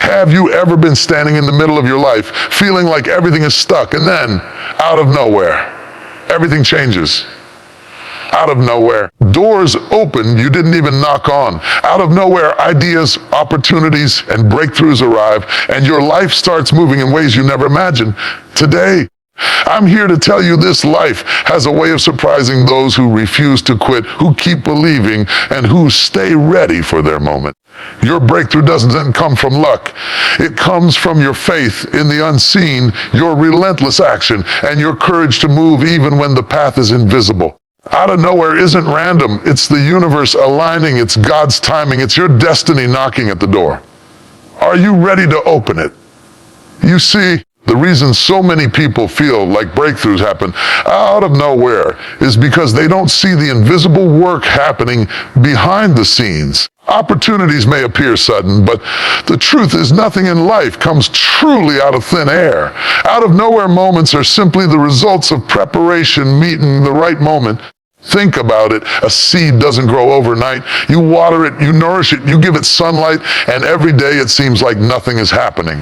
Have you ever been standing in the middle of your life, feeling like everything is stuck, and then, out of nowhere, everything changes? Out of nowhere, doors open you didn't even knock on. Out of nowhere, ideas, opportunities, and breakthroughs arrive, and your life starts moving in ways you never imagined. Today, I'm here to tell you this life has a way of surprising those who refuse to quit, who keep believing, and who stay ready for their moment. Your breakthrough doesn't come from luck. It comes from your faith in the unseen, your relentless action, and your courage to move even when the path is invisible. Out of nowhere isn't random. It's the universe aligning. It's God's timing. It's your destiny knocking at the door. Are you ready to open it? You see, the reason so many people feel like breakthroughs happen out of nowhere is because they don't see the invisible work happening behind the scenes. Opportunities may appear sudden, but the truth is nothing in life comes truly out of thin air. Out of nowhere moments are simply the results of preparation meeting the right moment. Think about it. A seed doesn't grow overnight. You water it, you nourish it, you give it sunlight, and every day it seems like nothing is happening.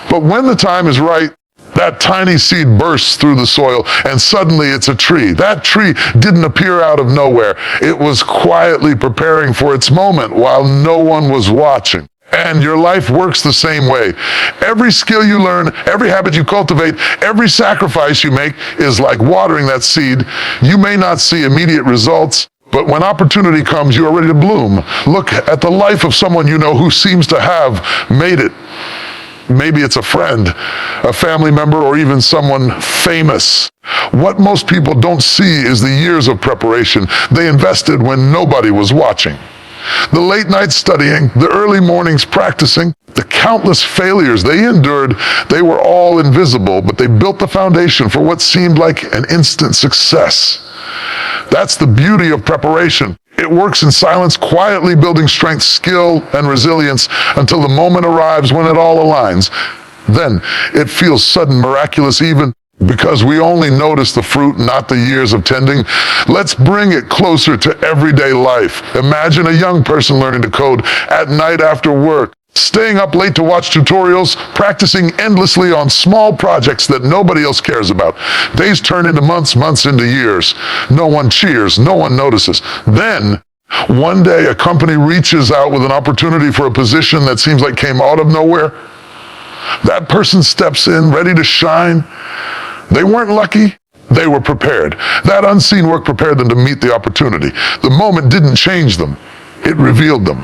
But when the time is right, that tiny seed bursts through the soil, and suddenly it's a tree. That tree didn't appear out of nowhere. It was quietly preparing for its moment while no one was watching. And your life works the same way. Every skill you learn, every habit you cultivate, every sacrifice you make is like watering that seed. You may not see immediate results, but when opportunity comes, you are ready to bloom. Look at the life of someone you know who seems to have made it. Maybe it's a friend, a family member, or even someone famous. What most people don't see is the years of preparation they invested when nobody was watching. The late nights studying, the early mornings practicing, the countless failures they endured, they were all invisible, but they built the foundation for what seemed like an instant success. That's the beauty of preparation. It works in silence, quietly building strength, skill, and resilience until the moment arrives when it all aligns. Then it feels sudden, miraculous, even because we only notice the fruit, not the years of tending. Let's bring it closer to everyday life. Imagine a young person learning to code at night after work, staying up late to watch tutorials, practicing endlessly on small projects that nobody else cares about. Days turn into months, months into years. No one cheers, no one notices. Then, one day, a company reaches out with an opportunity for a position that seems like came out of nowhere. That person steps in, ready to shine. They weren't lucky. They were prepared. That unseen work prepared them to meet the opportunity. The moment didn't change them. It revealed them.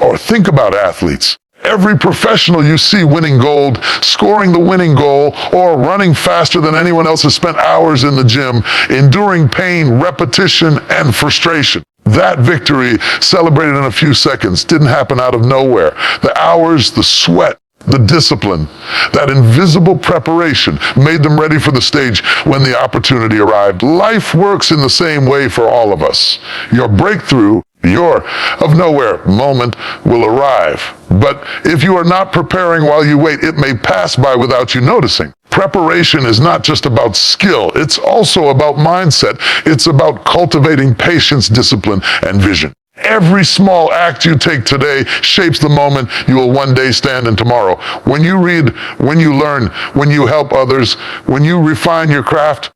Or think about athletes. Every professional you see winning gold, scoring the winning goal, or running faster than anyone else has spent hours in the gym, enduring pain, repetition, and frustration. That victory, celebrated in a few seconds, didn't happen out of nowhere. The hours, the sweat, the discipline, that invisible preparation made them ready for the stage when the opportunity arrived. Life works in the same way for all of us. Your breakthrough, your of nowhere moment will arrive. But if you are not preparing while you wait, it may pass by without you noticing. Preparation is not just about skill. It's also about mindset. It's about cultivating patience, discipline, and vision. Every small act you take today shapes the moment you will one day stand in tomorrow. When you read, when you learn, when you help others, when you refine your craft,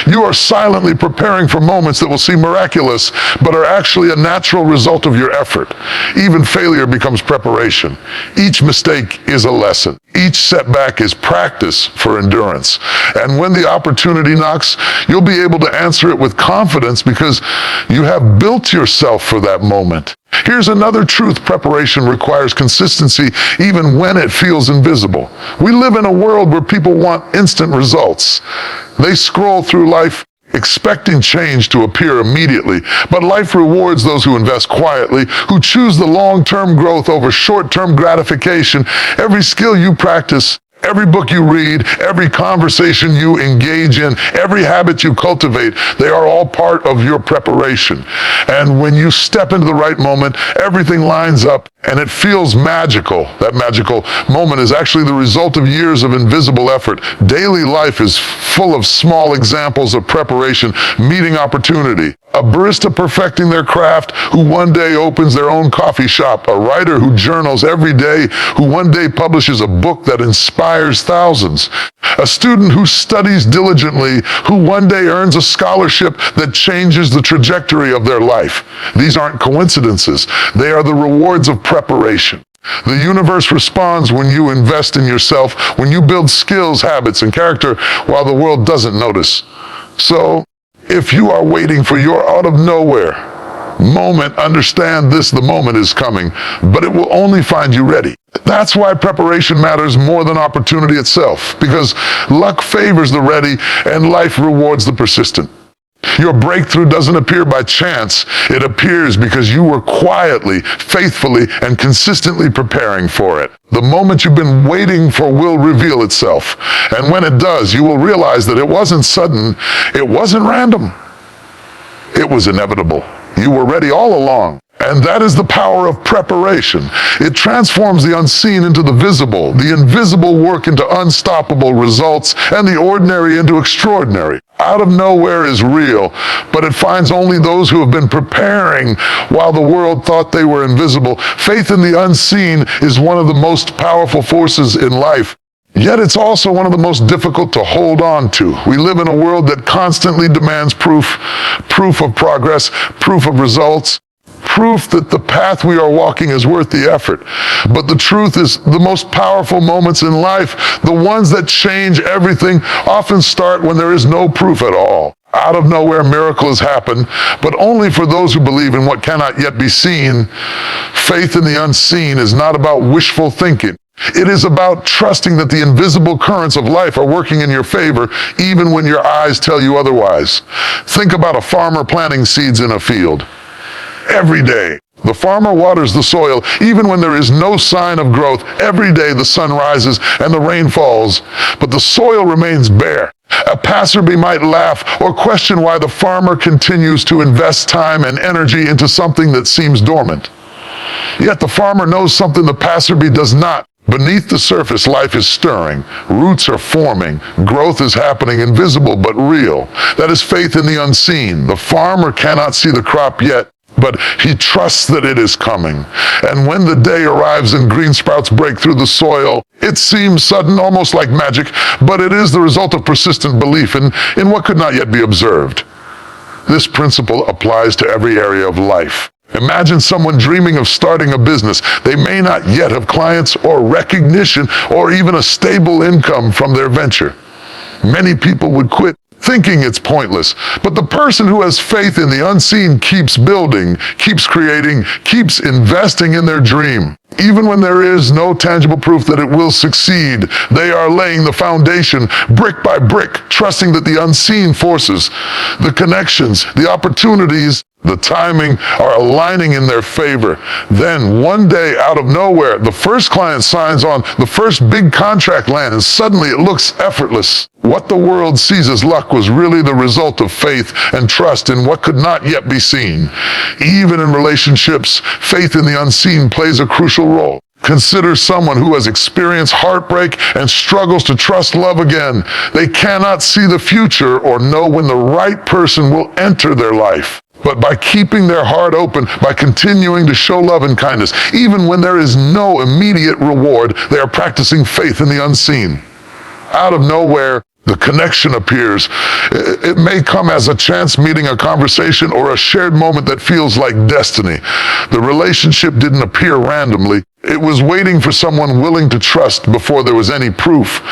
you are silently preparing for moments that will seem miraculous, but are actually a natural result of your effort. Even failure becomes preparation. Each mistake is a lesson. Each setback is practice for endurance. And when the opportunity knocks, you'll be able to answer it with confidence because you have built yourself for that moment. Here's another truth: preparation requires consistency even when it feels invisible. We live in a world where people want instant results. They scroll through life expecting change to appear immediately, but life rewards those who invest quietly, who choose the long-term growth over short-term gratification. Every skill you practice, every book you read, every conversation you engage in, every habit you cultivate, they are all part of your preparation. And when you step into the right moment, everything lines up and it feels magical. That magical moment is actually the result of years of invisible effort. Daily life is full of small examples of preparation meeting opportunity. A barista perfecting their craft who one day opens their own coffee shop, a writer who journals every day, who one day publishes a book that inspires thousands, a student who studies diligently, who one day earns a scholarship that changes the trajectory of their life. These aren't coincidences. They are the rewards of preparation. The universe responds when you invest in yourself, when you build skills, habits, and character while the world doesn't notice. So, if you are waiting for your out of nowhere moment, understand this: the moment is coming, but it will only find you ready. That's why preparation matters more than opportunity itself, because luck favors the ready and life rewards the persistent. Your breakthrough doesn't appear by chance. It appears because you were quietly, faithfully, and consistently preparing for it. The moment you've been waiting for will reveal itself. And when it does, you will realize that it wasn't sudden, it wasn't random. It was inevitable. You were ready all along. And that is the power of preparation. It transforms the unseen into the visible, the invisible work into unstoppable results, and the ordinary into extraordinary. Out of nowhere is real, but it finds only those who have been preparing while the world thought they were invisible. Faith in the unseen is one of the most powerful forces in life. Yet it's also one of the most difficult to hold on to. We live in a world that constantly demands proof of progress, proof of results, proof that the path we are walking is worth the effort. But the truth is, the most powerful moments in life, the ones that change everything, often start when there is no proof at all. Out of nowhere, miracles happen, but only for those who believe in what cannot yet be seen. Faith in the unseen is not about wishful thinking. It is about trusting that the invisible currents of life are working in your favor, even when your eyes tell you otherwise. Think about a farmer planting seeds in a field. Every day, the farmer waters the soil, even when there is no sign of growth. Every day the sun rises and the rain falls, but the soil remains bare. A passerby might laugh or question why the farmer continues to invest time and energy into something that seems dormant. Yet the farmer knows something the passerby does not. Beneath the surface, life is stirring. Roots are forming. Growth is happening, invisible but real. That is faith in the unseen. The farmer cannot see the crop yet, but he trusts that it is coming. And when the day arrives and green sprouts break through the soil, it seems sudden, almost like magic, but it is the result of persistent belief in what could not yet be observed. This principle applies to every area of life. Imagine someone dreaming of starting a business. They may not yet have clients or recognition or even a stable income from their venture. Many people would quit thinking it's pointless. But the person who has faith in the unseen keeps building, keeps creating, keeps investing in their dream. Even when there is no tangible proof that it will succeed, they are laying the foundation brick by brick, trusting that the unseen forces, the connections, the opportunities, the timing are aligning in their favor. Then one day, out of nowhere, the first client signs on, the first big contract lands, and suddenly it looks effortless. What the world sees as luck was really the result of faith and trust in what could not yet be seen. Even in relationships, faith in the unseen plays a crucial role. Consider someone who has experienced heartbreak and struggles to trust love again. They cannot see the future or know when the right person will enter their life. But by keeping their heart open, by continuing to show love and kindness, even when there is no immediate reward, they are practicing faith in the unseen. Out of nowhere, the connection appears. It may come as a chance meeting, a conversation, or a shared moment that feels like destiny. The relationship didn't appear randomly. It was waiting for someone willing to trust before there was any proof.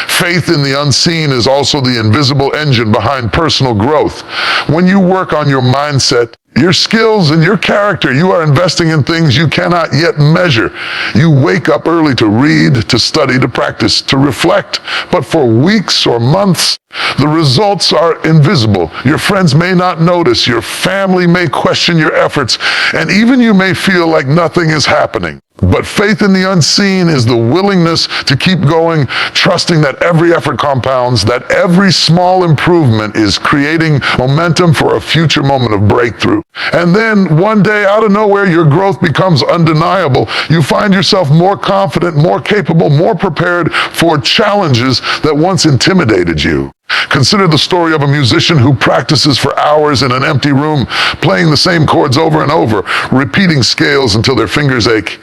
Faith in the unseen is also the invisible engine behind personal growth. When you work on your mindset, your skills and your character, you are investing in things you cannot yet measure. You wake up early to read, to study, to practice, to reflect. But for weeks or months, the results are invisible. Your friends may not notice. Your family may question your efforts. And even you may feel like nothing is happening. But faith in the unseen is the willingness to keep going, trusting that every effort compounds, that every small improvement is creating momentum for a future moment of breakthrough. And then one day, out of nowhere, your growth becomes undeniable. You find yourself more confident, more capable, more prepared for challenges that once intimidated you. Consider the story of a musician who practices for hours in an empty room, playing the same chords over and over, repeating scales until their fingers ache.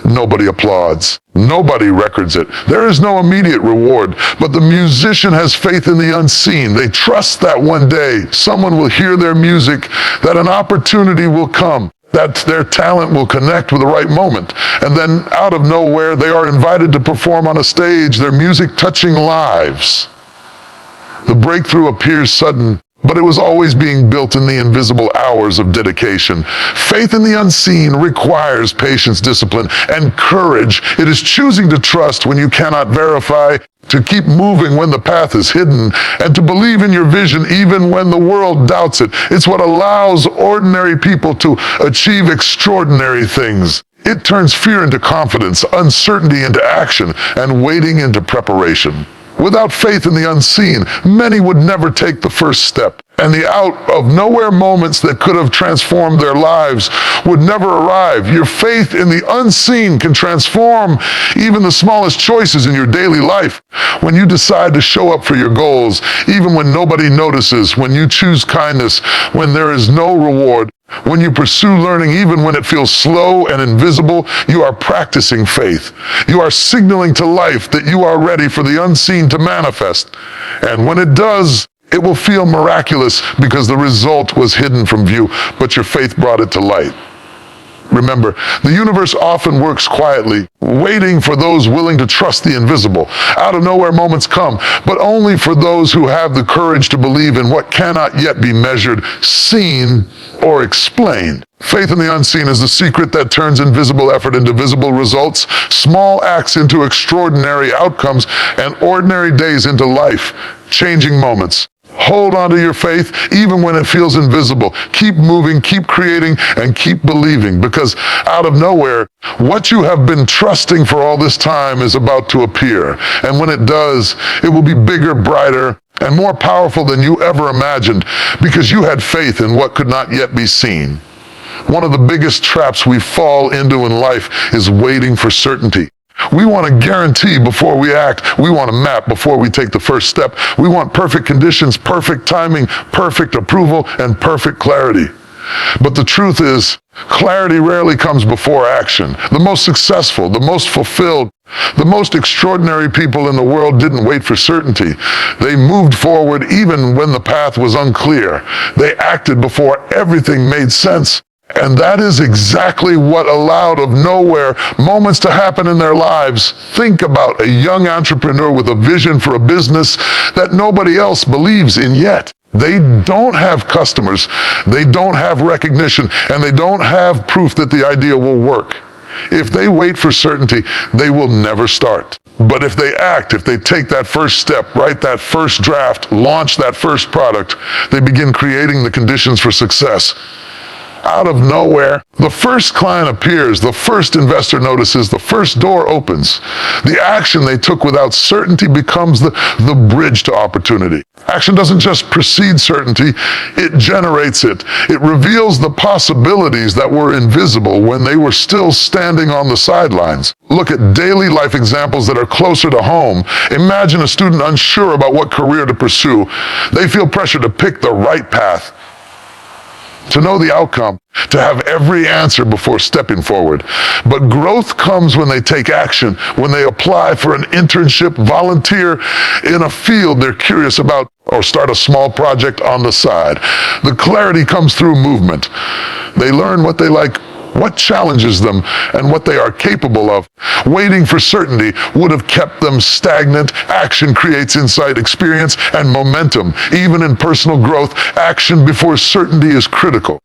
Nobody applauds. Nobody records it. There is no immediate reward, but the musician has faith in the unseen. They trust that one day someone will hear their music, that an opportunity will come, that their talent will connect with the right moment. And then out of nowhere, they are invited to perform on a stage, their music touching lives. The breakthrough appears sudden, but it was always being built in the invisible hours of dedication. Faith in the unseen requires patience, discipline, and courage. It is choosing to trust when you cannot verify, to keep moving when the path is hidden, and to believe in your vision even when the world doubts it. It's what allows ordinary people to achieve extraordinary things. It turns fear into confidence, uncertainty into action, and waiting into preparation. Without faith in the unseen, many would never take the first step, and the out-of-nowhere moments that could have transformed their lives would never arrive. Your faith in the unseen can transform even the smallest choices in your daily life. When you decide to show up for your goals, even when nobody notices, when you choose kindness, when there is no reward, when you pursue learning even when it feels slow and invisible, you are practicing faith. You are signaling to life that you are ready for the unseen to manifest. And when it does, it will feel miraculous because the result was hidden from view, but your faith brought it to light. Remember, the universe often works quietly, waiting for those willing to trust the invisible. Out of nowhere moments come, but only for those who have the courage to believe in what cannot yet be measured, seen, or explained. Faith in the unseen is the secret that turns invisible effort into visible results, small acts into extraordinary outcomes, and ordinary days into life-changing moments. Hold on to your faith even when it feels invisible. Keep moving, keep creating, and keep believing, because out of nowhere, what you have been trusting for all this time is about to appear. And when it does, it will be bigger, brighter, and more powerful than you ever imagined, because you had faith in what could not yet be seen. One of the biggest traps we fall into in life is waiting for certainty. We want to guarantee before we act. We want to map before we take the first step. We want perfect conditions, perfect timing, perfect approval, and perfect clarity. But the truth is, clarity rarely comes before action. The most successful, the most fulfilled, the most extraordinary people in the world didn't wait for certainty. They moved forward even when the path was unclear. They acted before everything made sense. And that is exactly what allowed of nowhere moments to happen in their lives. Think about a young entrepreneur with a vision for a business that nobody else believes in yet. They don't have customers, they don't have recognition, and they don't have proof that the idea will work. If they wait for certainty, they will never start. But if they act, if they take that first step, write that first draft, launch that first product, they begin creating the conditions for success. Out of nowhere, the first client appears, the first investor notices, the first door opens. The action they took without certainty becomes the bridge to opportunity. Action doesn't just precede certainty, it generates it. It reveals the possibilities that were invisible when they were still standing on the sidelines. Look at daily life examples that are closer to home. Imagine a student unsure about what career to pursue. They feel pressure to pick the right path, to know the outcome, to have every answer before stepping forward. But growth comes when they take action, when they apply for an internship, volunteer in a field they're curious about, or start a small project on the side. The clarity comes through movement. They learn what they like, what challenges them, and what they are capable of. Waiting for certainty would have kept them stagnant. Action creates insight, experience, and momentum. Even in personal growth, action before certainty is critical.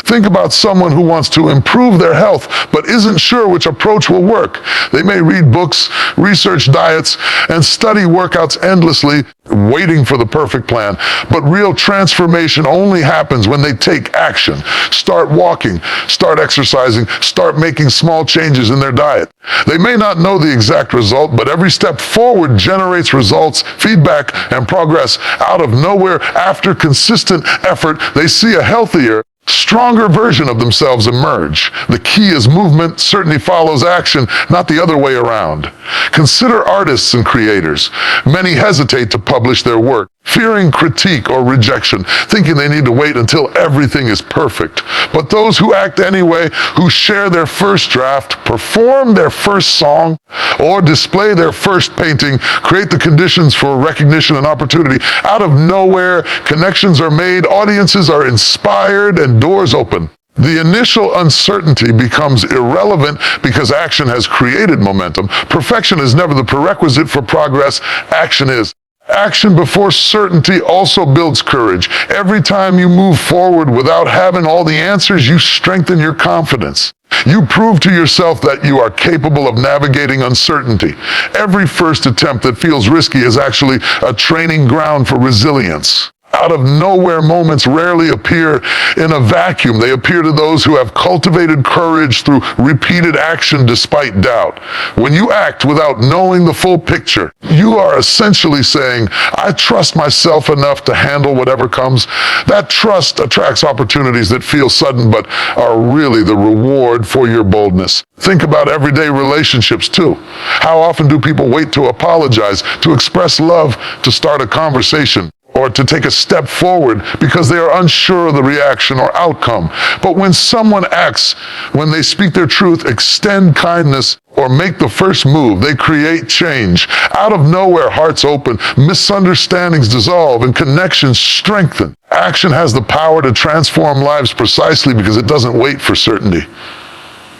Think about someone who wants to improve their health but isn't sure which approach will work. They may read books, research diets, and study workouts endlessly, waiting for the perfect plan. But real transformation only happens when they take action. Start walking, start exercising, start making small changes in their diet. They may not know the exact result, but every step forward generates results, feedback, and progress. Out of nowhere, after consistent effort, they see a healthier, stronger version of themselves emerge. The key is movement. Certainty follows action, not the other way around. Consider artists and creators. Many hesitate to publish their work, fearing critique or rejection, thinking they need to wait until everything is perfect. But those who act anyway, who share their first draft, perform their first song, or display their first painting, create the conditions for recognition and opportunity. Out of nowhere, connections are made, audiences are inspired, and doors open. The initial uncertainty becomes irrelevant because action has created momentum. Perfection is never the prerequisite for progress. Action is. Action before certainty also builds courage. Every time you move forward without having all the answers, you strengthen your confidence. You prove to yourself that you are capable of navigating uncertainty. Every first attempt that feels risky is actually a training ground for resilience. Out of nowhere moments rarely appear in a vacuum. They appear to those who have cultivated courage through repeated action despite doubt. When you act without knowing the full picture, you are essentially saying, I trust myself enough to handle whatever comes. That trust attracts opportunities that feel sudden but are really the reward for your boldness. Think about everyday relationships too. How often do people wait to apologize, to express love, to start a conversation, or to take a step forward because they are unsure of the reaction or outcome? But when someone acts, when they speak their truth, extend kindness, or make the first move, they create change. Out of nowhere, hearts open, misunderstandings dissolve, and connections strengthen. Action has the power to transform lives precisely because it doesn't wait for certainty.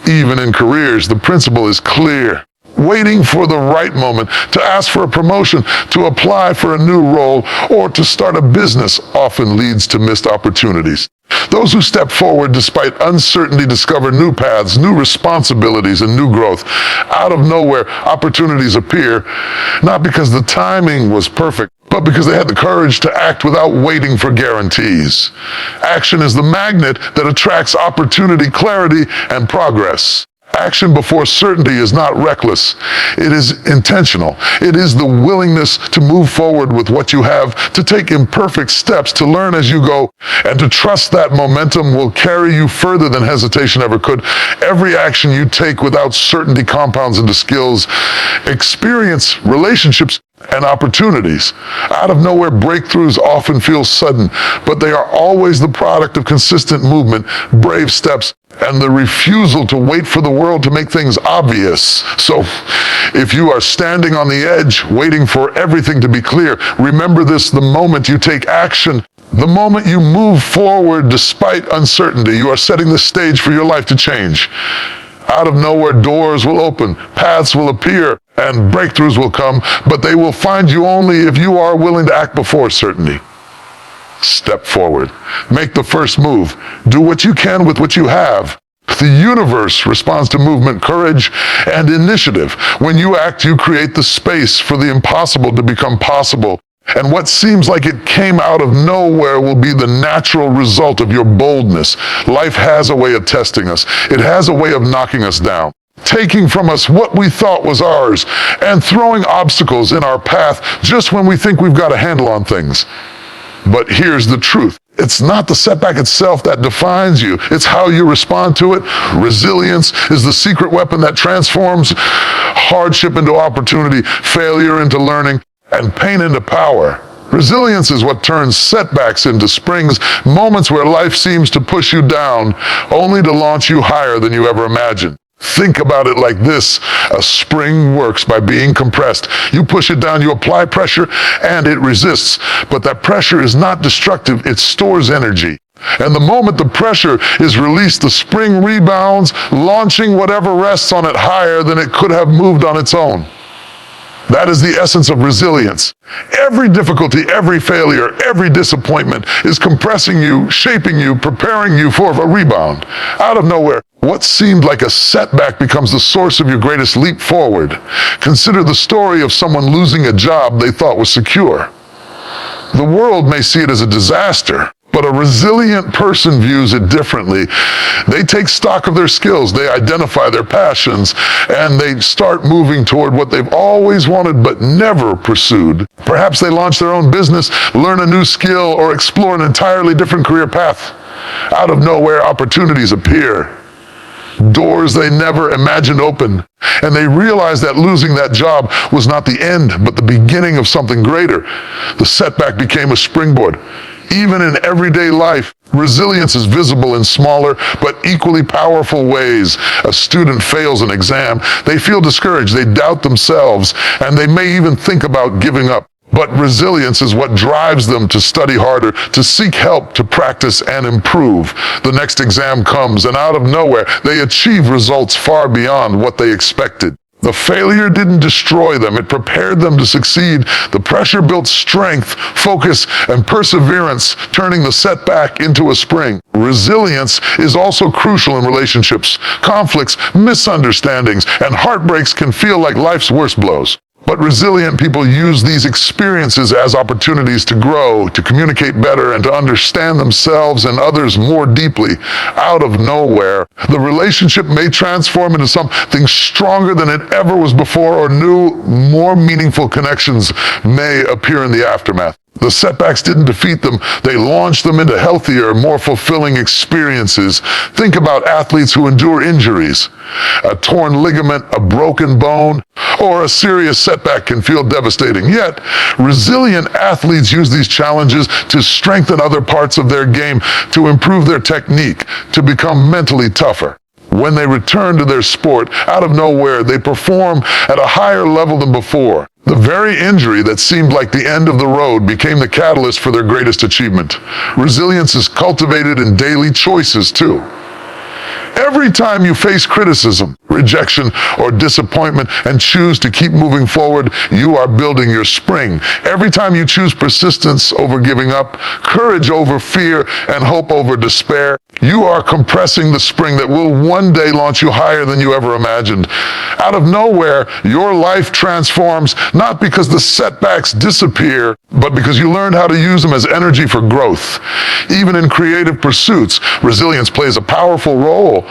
Even in careers, the principle is clear. Waiting for the right moment to ask for a promotion, to apply for a new role, or to start a business often leads to missed opportunities. Those who step forward despite uncertainty discover new paths, new responsibilities, and new growth. Out of nowhere, opportunities appear, not because the timing was perfect, but because they had the courage to act without waiting for guarantees. Action is the magnet that attracts opportunity, clarity, and progress. Action before certainty is not reckless. It is intentional. It is the willingness to move forward with what you have, to take imperfect steps, to learn as you go, and to trust that momentum will carry you further than hesitation ever could. Every action you take without certainty compounds into skills, experience, relationships, and opportunities. Out of nowhere, breakthroughs often feel sudden, but they are always the product of consistent movement, brave steps, and the refusal to wait for the world to make things obvious. So, if you are standing on the edge, waiting for everything to be clear, remember this: the moment you take action, the moment you move forward despite uncertainty, you are setting the stage for your life to change. Out of nowhere, doors will open, paths will appear, and breakthroughs will come, but they will find you only if you are willing to act before certainty. Step forward. Make the first move. Do what you can with what you have. The universe responds to movement, courage, and initiative. When you act, you create the space for the impossible to become possible. And what seems like it came out of nowhere will be the natural result of your boldness. Life has a way of testing us. It has a way of knocking us down, taking from us what we thought was ours, and throwing obstacles in our path just when we think we've got a handle on things. But here's the truth. It's not the setback itself that defines you. It's how you respond to it. Resilience is the secret weapon that transforms hardship into opportunity, failure into learning, and pain into power. Resilience is what turns setbacks into springs, moments where life seems to push you down, only to launch you higher than you ever imagined. Think about it like this: a spring works by being compressed. You push it down, you apply pressure, and it resists. But that pressure is not destructive, it stores energy. And the moment the pressure is released, the spring rebounds, launching whatever rests on it higher than it could have moved on its own. That is the essence of resilience. Every difficulty, every failure, every disappointment is compressing you, shaping you, preparing you for a rebound. Out of nowhere, what seemed like a setback becomes the source of your greatest leap forward. Consider the story of someone losing a job they thought was secure. The world may see it as a disaster, But a resilient person views it differently. They take stock of their skills, they identify their passions, and they start moving toward what they've always wanted but never pursued. Perhaps they launch their own business, learn a new skill, or explore an entirely different career path. Out of nowhere, opportunities appear. Doors they never imagined open. And they realize that losing that job was not the end, but the beginning of something greater. The setback became a springboard. Even in everyday life, resilience is visible in smaller but equally powerful ways. A student fails an exam, they feel discouraged, they doubt themselves, and they may even think about giving up. But resilience is what drives them to study harder, to seek help, to practice and improve. The next exam comes, and out of nowhere, they achieve results far beyond what they expected. The failure didn't destroy them, it prepared them to succeed. The pressure built strength, focus, and perseverance, turning the setback into a spring. Resilience is also crucial in relationships. Conflicts, misunderstandings, and heartbreaks can feel like life's worst blows. But resilient people use these experiences as opportunities to grow, to communicate better, and to understand themselves and others more deeply. Out of nowhere, the relationship may transform into something stronger than it ever was before, or new, more meaningful connections may appear in the aftermath. The setbacks didn't defeat them, they launched them into healthier, more fulfilling experiences. Think about athletes who endure injuries. A torn ligament, a broken bone, or a serious setback can feel devastating. Yet, resilient athletes use these challenges to strengthen other parts of their game, to improve their technique, to become mentally tougher. When they return to their sport, out of nowhere, they perform at a higher level than before. The very injury that seemed like the end of the road became the catalyst for their greatest achievement. Resilience is cultivated in daily choices, too. Every time you face criticism, rejection, or disappointment and choose to keep moving forward, you are building your spring. Every time you choose persistence over giving up, courage over fear, and hope over despair, you are compressing the spring that will one day launch you higher than you ever imagined. Out of nowhere, your life transforms, not because the setbacks disappear, but because you learned how to use them as energy for growth. Even in creative pursuits, resilience plays a powerful role.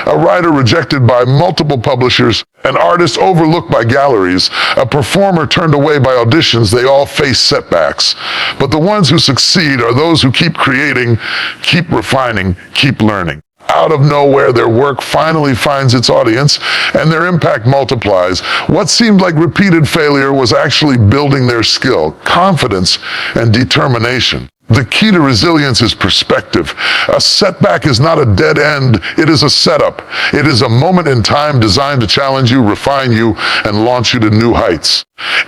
A writer rejected by multiple publishers, an artist overlooked by galleries, a performer turned away by auditions, they all face setbacks. But the ones who succeed are those who keep creating, keep refining, keep learning. Out of nowhere, their work finally finds its audience, and their impact multiplies. What seemed like repeated failure was actually building their skill, confidence, and determination. The key to resilience is perspective. A setback is not a dead end, it is a setup. It is a moment in time designed to challenge you, refine you, and launch you to new heights.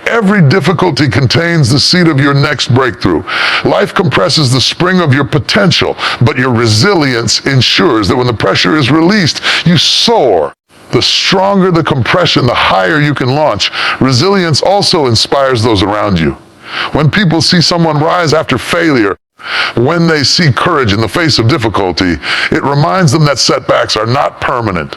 Every difficulty contains the seed of your next breakthrough. Life compresses the spring of your potential, but your resilience ensures that when the pressure is released, you soar. The stronger the compression, the higher you can launch. Resilience also inspires those around you. When people see someone rise after failure, when they see courage in the face of difficulty, it reminds them that setbacks are not permanent.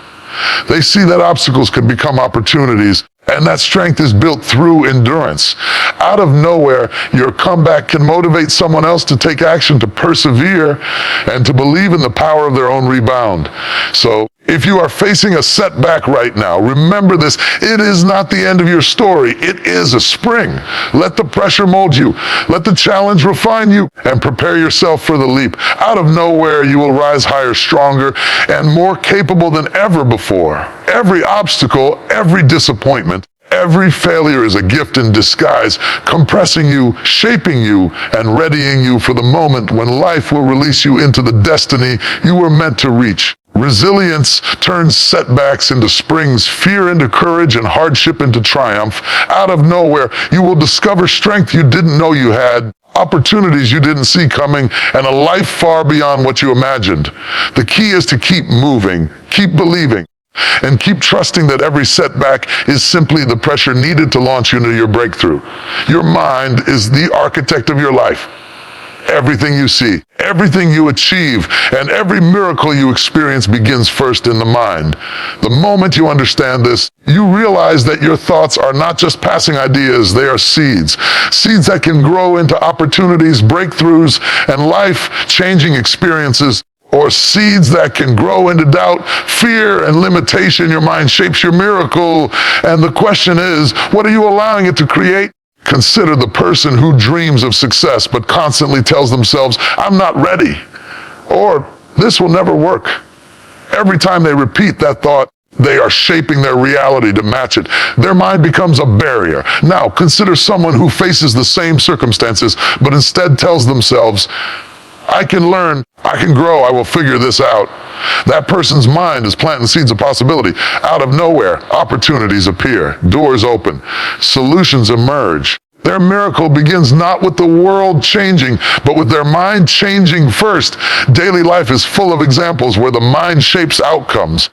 They see that obstacles can become opportunities, and that strength is built through endurance. Out of nowhere, your comeback can motivate someone else to take action, to persevere, and to believe in the power of their own rebound. So, if you are facing a setback right now, remember this: it is not the end of your story. It is a spring. Let the pressure mold you. Let the challenge refine you, and prepare yourself for the leap. Out of nowhere, you will rise higher, stronger, and more capable than ever before. Every obstacle, every disappointment, every failure is a gift in disguise, compressing you, shaping you, and readying you for the moment when life will release you into the destiny you were meant to reach. Resilience turns setbacks into springs, fear into courage, and hardship into triumph. Out of nowhere, you will discover strength you didn't know you had, opportunities you didn't see coming, and a life far beyond what you imagined. The key is to keep moving, keep believing, and keep trusting that every setback is simply the pressure needed to launch you into your breakthrough. Your mind is the architect of your life. Everything you see, everything you achieve, and every miracle you experience begins first in the mind. The moment you understand this, you realize that your thoughts are not just passing ideas, they are seeds. Seeds that can grow into opportunities, breakthroughs, and life-changing experiences, or seeds that can grow into doubt, fear, and limitation. Your mind shapes your miracle, and the question is, what are you allowing it to create? Consider the person who dreams of success but constantly tells themselves, I'm not ready, or this will never work. Every time they repeat that thought, they are shaping their reality to match it. Their mind becomes a barrier. Now, consider someone who faces the same circumstances, but instead tells themselves, I can learn, I can grow, I will figure this out. That person's mind is planting seeds of possibility. Out of nowhere, opportunities appear, doors open, solutions emerge. Their miracle begins not with the world changing, but with their mind changing first. Daily life is full of examples where the mind shapes outcomes.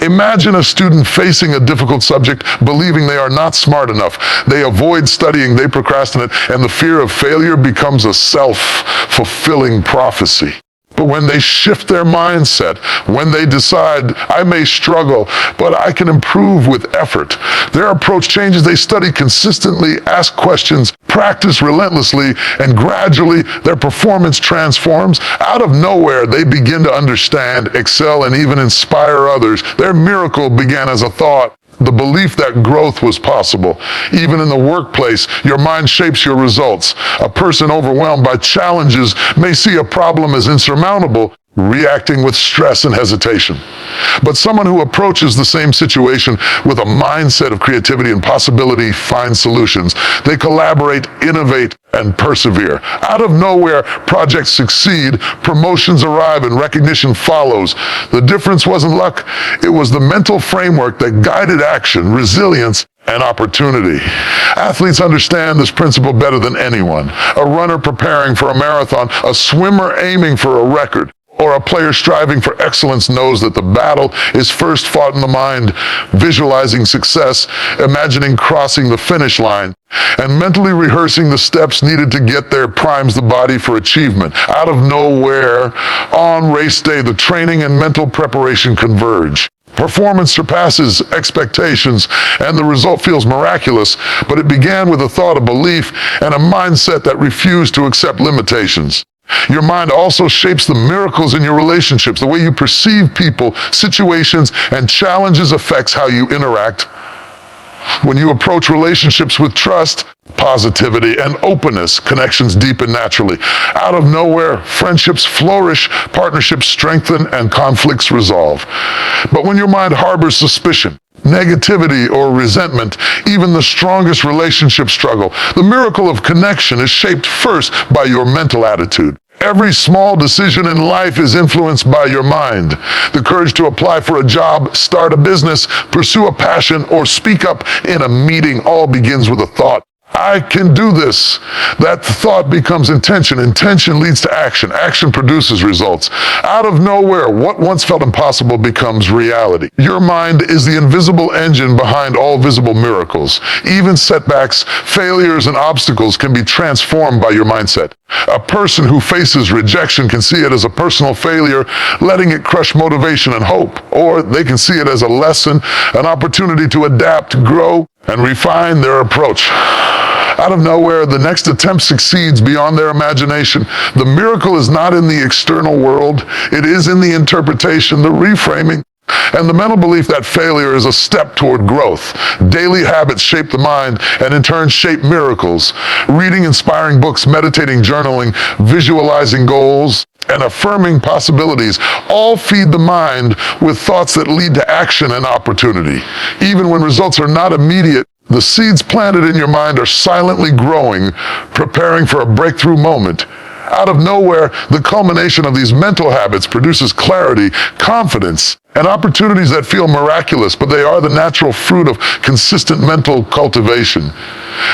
Imagine a student facing a difficult subject, believing they are not smart enough. They avoid studying, they procrastinate, and the fear of failure becomes a self-fulfilling prophecy. But when they shift their mindset, when they decide, I may struggle, but I can improve with effort, their approach changes. They study consistently, ask questions, practice relentlessly, and gradually their performance transforms. Out of nowhere, they begin to understand, excel, and even inspire others. Their miracle began as a thought. The belief that growth was possible. Even in the workplace, your mind shapes your results. A person overwhelmed by challenges may see a problem as insurmountable, reacting with stress and hesitation. But someone who approaches the same situation with a mindset of creativity and possibility finds solutions. They collaborate, innovate, and persevere. Out of nowhere, projects succeed, promotions arrive, and recognition follows. The difference wasn't luck, it was the mental framework that guided action, resilience, and opportunity. Athletes understand this principle better than anyone. A runner preparing for a marathon, a swimmer aiming for a record, or a player striving for excellence knows that the battle is first fought in the mind, visualizing success, imagining crossing the finish line, and mentally rehearsing the steps needed to get there primes the body for achievement. Out of nowhere, on race day, the training and mental preparation converge. Performance surpasses expectations, and the result feels miraculous, but it began with a thought of belief and a mindset that refused to accept limitations. Your mind also shapes the miracles in your relationships. The way you perceive people, situations, and challenges affects how you interact. When you approach relationships with trust, positivity, and openness, connections deepen naturally. Out of nowhere, friendships flourish, partnerships strengthen, and conflicts resolve. But when your mind harbors suspicion, negativity, or resentment, even the strongest relationships struggle. The miracle of connection is shaped first by your mental attitude. Every small decision in life is influenced by your mind. The courage to apply for a job, start a business, pursue a passion, or speak up in a meeting all begins with a thought. I can do this. That thought becomes intention. Intention leads to action. Action produces results. Out of nowhere, what once felt impossible becomes reality. Your mind is the invisible engine behind all visible miracles. Even setbacks, failures, and obstacles can be transformed by your mindset. A person who faces rejection can see it as a personal failure, letting it crush motivation and hope. Or they can see it as a lesson, an opportunity to adapt, grow, and refine their approach. Out of nowhere, the next attempt succeeds beyond their imagination. The miracle is not in the external world. It is in the interpretation, the reframing, and the mental belief that failure is a step toward growth. Daily habits shape the mind and in turn shape miracles. Reading inspiring books, meditating, journaling, visualizing goals, and affirming possibilities all feed the mind with thoughts that lead to action and opportunity. Even when results are not immediate, the seeds planted in your mind are silently growing, preparing for a breakthrough moment. Out of nowhere, the culmination of these mental habits produces clarity, confidence, and opportunities that feel miraculous, but they are the natural fruit of consistent mental cultivation.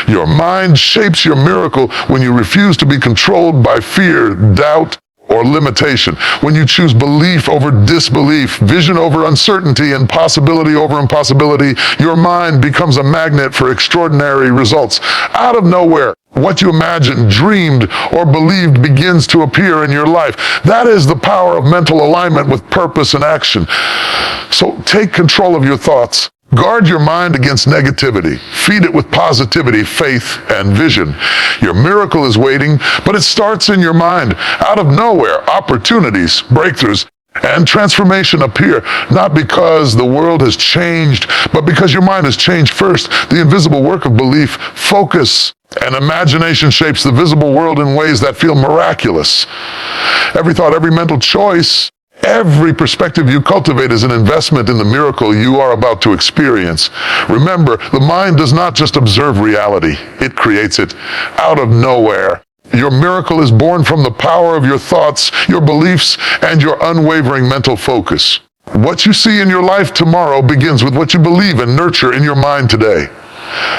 Your mind shapes your miracle when you refuse to be controlled by fear, doubt, or limitation. When you choose belief over disbelief, vision over uncertainty, and possibility over impossibility, your mind becomes a magnet for extraordinary results. Out of nowhere, what you imagined, dreamed, or believed begins to appear in your life. That is the power of mental alignment with purpose and action. So take control of your thoughts. Guard your mind against negativity. Feed it with positivity, faith, and vision. Your miracle is waiting, but it starts in your mind. Out of nowhere, opportunities, breakthroughs, and transformation appear, not because the world has changed, but because your mind has changed first. The invisible work of belief, focus, and imagination shapes the visible world in ways that feel miraculous. Every thought, every mental choice, every perspective you cultivate is an investment in the miracle you are about to experience. Remember, the mind does not just observe reality, it creates it out of nowhere. Your miracle is born from the power of your thoughts, your beliefs, and your unwavering mental focus. What you see in your life tomorrow begins with what you believe and nurture in your mind today.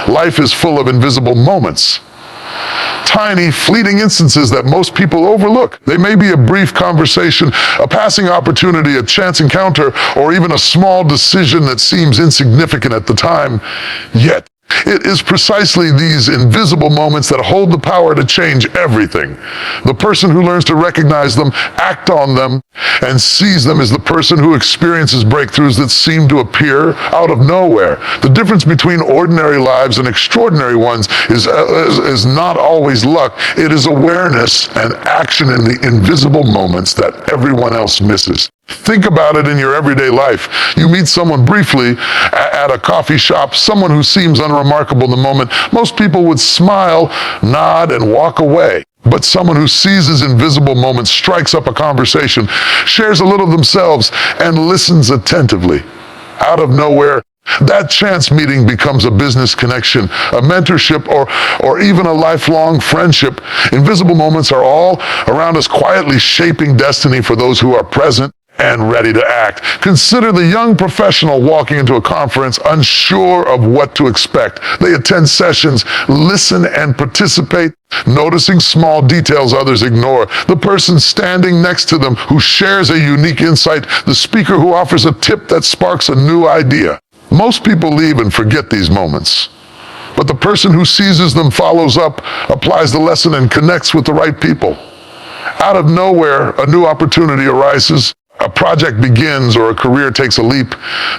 Life is full of invisible moments. Tiny, fleeting instances that most people overlook. They may be a brief conversation, a passing opportunity, a chance encounter, or even a small decision that seems insignificant at the time. Yet, it is precisely these invisible moments that hold the power to change everything. The person who learns to recognize them, act on them, and seize them is the person who experiences breakthroughs that seem to appear out of nowhere. The difference between ordinary lives and extraordinary ones is not always luck. It is awareness and action in the invisible moments that everyone else misses. Think about it in your everyday life. You meet someone briefly at a coffee shop, someone who seems unremarkable in the moment. Most people would smile, nod, and walk away. But someone who seizes invisible moments, strikes up a conversation, shares a little of themselves, and listens attentively. Out of nowhere, that chance meeting becomes a business connection, a mentorship, or even a lifelong friendship. Invisible moments are all around us, quietly shaping destiny for those who are present and ready to act. Consider the young professional walking into a conference unsure of what to expect. They attend sessions, listen and participate, noticing small details others ignore. The person standing next to them who shares a unique insight, the speaker who offers a tip that sparks a new idea. Most people leave and forget these moments. But the person who seizes them, follows up, applies the lesson, and connects with the right people. Out of nowhere, a new opportunity arises. A project begins or a career takes a leap.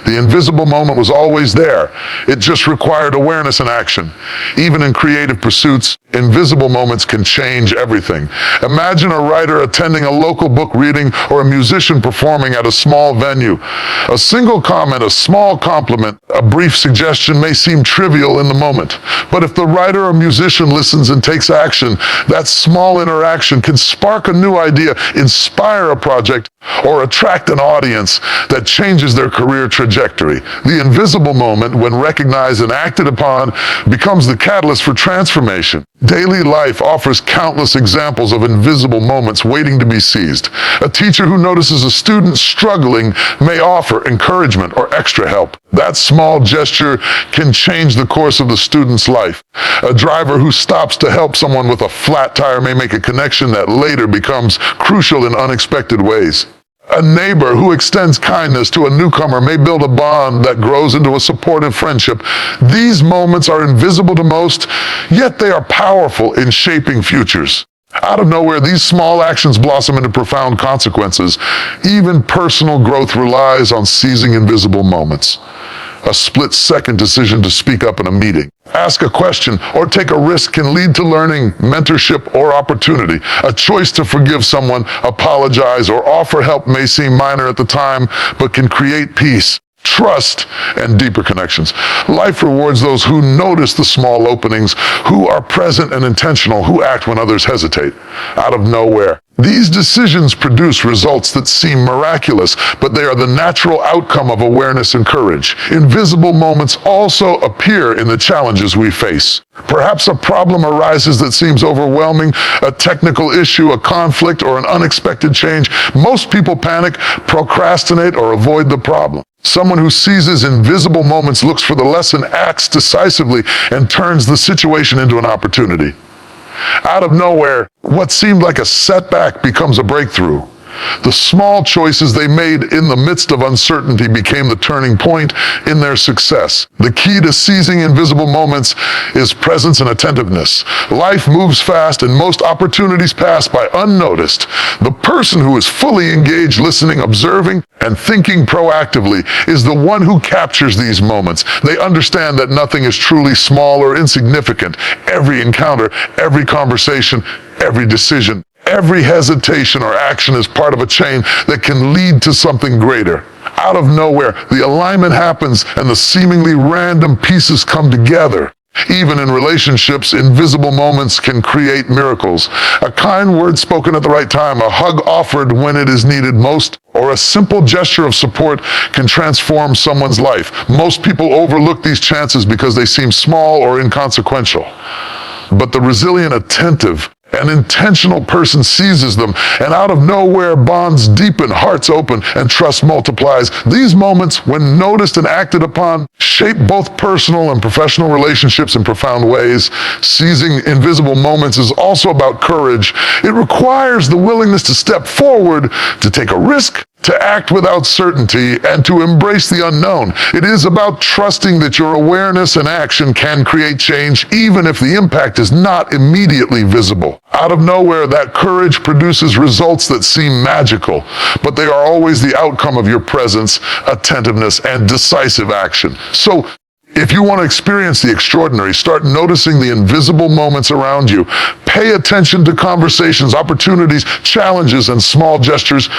The invisible moment was always there. It just required awareness and action. Even in creative pursuits, invisible moments can change everything. Imagine a writer attending a local book reading or a musician performing at a small venue. A single comment, a small compliment, a brief suggestion may seem trivial in the moment. But if the writer or musician listens and takes action, that small interaction can spark a new idea, inspire a project, or attract an audience that changes their career trajectory. The invisible moment, when recognized and acted upon, becomes the catalyst for transformation. Daily life offers countless examples of invisible moments waiting to be seized. A teacher who notices a student struggling may offer encouragement or extra help. That small gesture can change the course of the student's life. A driver who stops to help someone with a flat tire may make a connection that later becomes crucial in unexpected ways. A neighbor who extends kindness to a newcomer may build a bond that grows into a supportive friendship. These moments are invisible to most, yet they are powerful in shaping futures. Out of nowhere, these small actions blossom into profound consequences. Even personal growth relies on seizing invisible moments. A split-second decision to speak up in a meeting, ask a question, or take a risk can lead to learning, mentorship, or opportunity. A choice to forgive someone, apologize, or offer help may seem minor at the time, but can create peace, trust, and deeper connections. Life rewards those who notice the small openings, who are present and intentional, who act when others hesitate. Out of nowhere, these decisions produce results that seem miraculous, but they are the natural outcome of awareness and courage. Invisible moments also appear in the challenges we face. Perhaps a problem arises that seems overwhelming, a technical issue, a conflict, or an unexpected change. Most people panic, procrastinate, or avoid the problem. Someone who seizes invisible moments looks for the lesson, acts decisively, and turns the situation into an opportunity. Out of nowhere, what seemed like a setback becomes a breakthrough. The small choices they made in the midst of uncertainty became the turning point in their success. The key to seizing invisible moments is presence and attentiveness. Life moves fast and most opportunities pass by unnoticed. The person who is fully engaged, listening, observing, and thinking proactively is the one who captures these moments. They understand that nothing is truly small or insignificant. Every encounter, every conversation, every decision, every hesitation or action is part of a chain that can lead to something greater. Out of nowhere, the alignment happens and the seemingly random pieces come together. Even in relationships, invisible moments can create miracles. A kind word spoken at the right time, a hug offered when it is needed most, or a simple gesture of support can transform someone's life. Most people overlook these chances because they seem small or inconsequential. But the resilient, attentive, an intentional person seizes them, and out of nowhere, bonds deepen, hearts open, and trust multiplies. These moments, when noticed and acted upon, shape both personal and professional relationships in profound ways. Seizing invisible moments is also about courage. It requires the willingness to step forward, to take a risk, to act without certainty, and to embrace the unknown. It is about trusting that your awareness and action can create change, even if the impact is not immediately visible. Out of nowhere, that courage produces results that seem magical, but they are always the outcome of your presence, attentiveness, and decisive action. So, if you want to experience the extraordinary, start noticing the invisible moments around you. Pay attention to conversations, opportunities, challenges, and small gestures.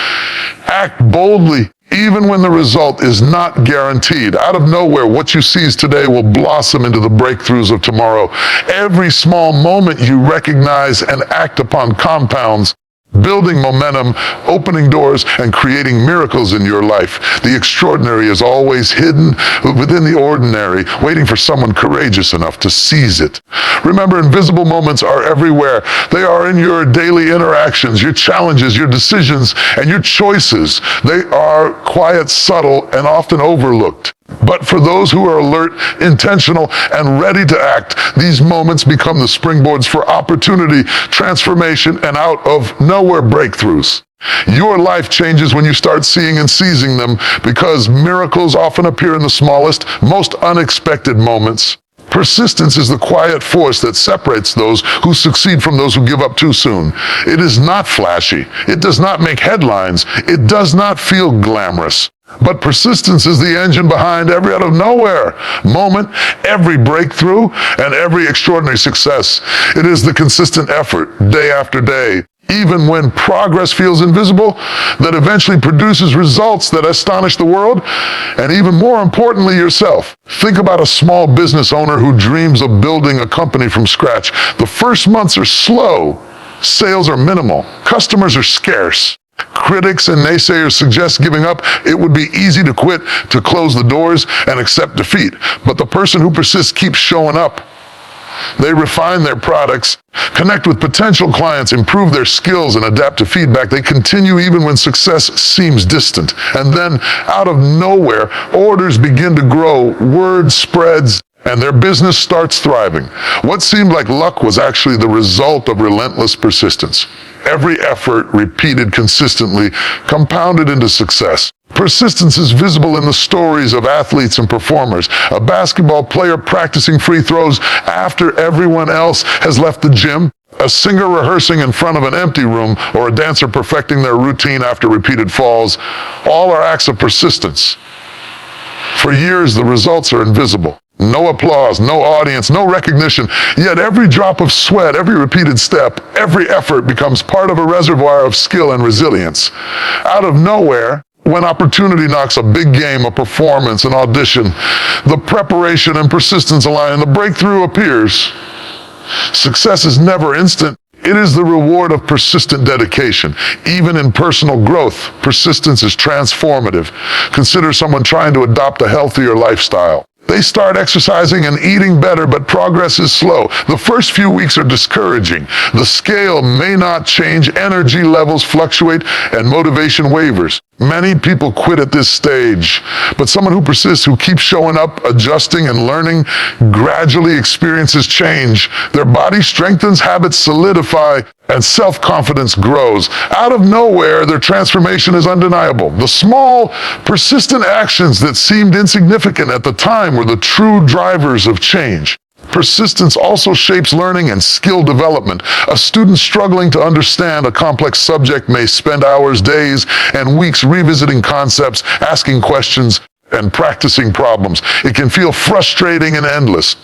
Act boldly, even when the result is not guaranteed. Out of nowhere, what you seize today will blossom into the breakthroughs of tomorrow. Every small moment you recognize and act upon compounds, building momentum, opening doors, and creating miracles in your life. The extraordinary is always hidden within the ordinary, waiting for someone courageous enough to seize it. Remember, invisible moments are everywhere. They are in your daily interactions, your challenges, your decisions, and your choices. They are quiet, subtle, and often overlooked. But for those who are alert, intentional, and ready to act, these moments become the springboards for opportunity, transformation, and out of nowhere breakthroughs. Your life changes when you start seeing and seizing them, because miracles often appear in the smallest, most unexpected moments. Persistence is the quiet force that separates those who succeed from those who give up too soon. It is not flashy. It does not make headlines. It does not feel glamorous. But persistence is the engine behind every out of nowhere moment, every breakthrough, and every extraordinary success. It is the consistent effort, day after day, even when progress feels invisible, that eventually produces results that astonish the world, and even more importantly, yourself. Think about a small business owner who dreams of building a company from scratch. The first months are slow. Sales are minimal. Customers are scarce. Critics and naysayers suggest giving up. It would be easy to quit, to close the doors, and accept defeat. But the person who persists keeps showing up. They refine their products, connect with potential clients, improve their skills, and adapt to feedback. They continue even when success seems distant. And then, out of nowhere, orders begin to grow, word spreads, and their business starts thriving. What seemed like luck was actually the result of relentless persistence. Every effort, repeated consistently, compounded into success. Persistence is visible in the stories of athletes and performers. A basketball player practicing free throws after everyone else has left the gym, a singer rehearsing in front of an empty room, or a dancer perfecting their routine after repeated falls. All are acts of persistence. For years, the results are invisible. No applause, no audience, no recognition. Yet every drop of sweat, every repeated step, every effort becomes part of a reservoir of skill and resilience. Out of nowhere, when opportunity knocks, a big game, a performance, an audition, the preparation and persistence align and the breakthrough appears. Success is never instant. It is the reward of persistent dedication. Even in personal growth, persistence is transformative. Consider someone trying to adopt a healthier lifestyle. They start exercising and eating better, but progress is slow. The first few weeks are discouraging. The scale may not change, energy levels fluctuate, and motivation wavers. Many people quit at this stage, but someone who persists, who keeps showing up, adjusting and learning, gradually experiences change. Their body strengthens, habits solidify, and self-confidence grows. Out of nowhere, their transformation is undeniable. The small, persistent actions that seemed insignificant at the time were the true drivers of change. Persistence also shapes learning and skill development. A student struggling to understand a complex subject may spend hours, days, and weeks revisiting concepts, asking questions, and practicing problems. It can feel frustrating and endless,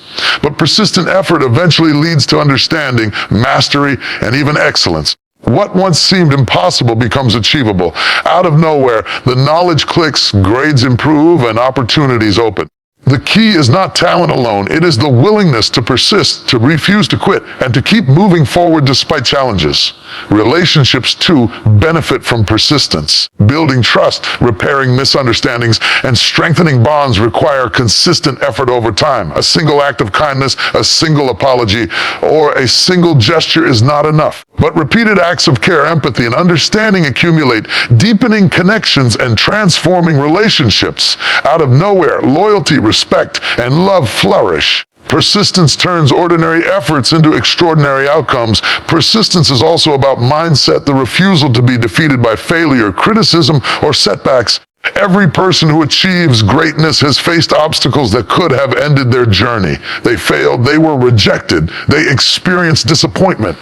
but persistent effort eventually leads to understanding, mastery, and even excellence. What once seemed impossible becomes achievable. Out of nowhere, the knowledge clicks, grades improve, and opportunities open. The key is not talent alone. It is the willingness to persist, to refuse to quit, and to keep moving forward despite challenges. Relationships, too, benefit from persistence. Building trust, repairing misunderstandings, and strengthening bonds require consistent effort over time. A single act of kindness, a single apology, or a single gesture is not enough. But repeated acts of care, empathy, and understanding accumulate, deepening connections and transforming relationships. Out of nowhere, loyalty, respect, and love flourish. Persistence turns ordinary efforts into extraordinary outcomes. Persistence is also about mindset, the refusal to be defeated by failure, criticism, or setbacks. Every person who achieves greatness has faced obstacles that could have ended their journey. They failed, they were rejected, they experienced disappointment,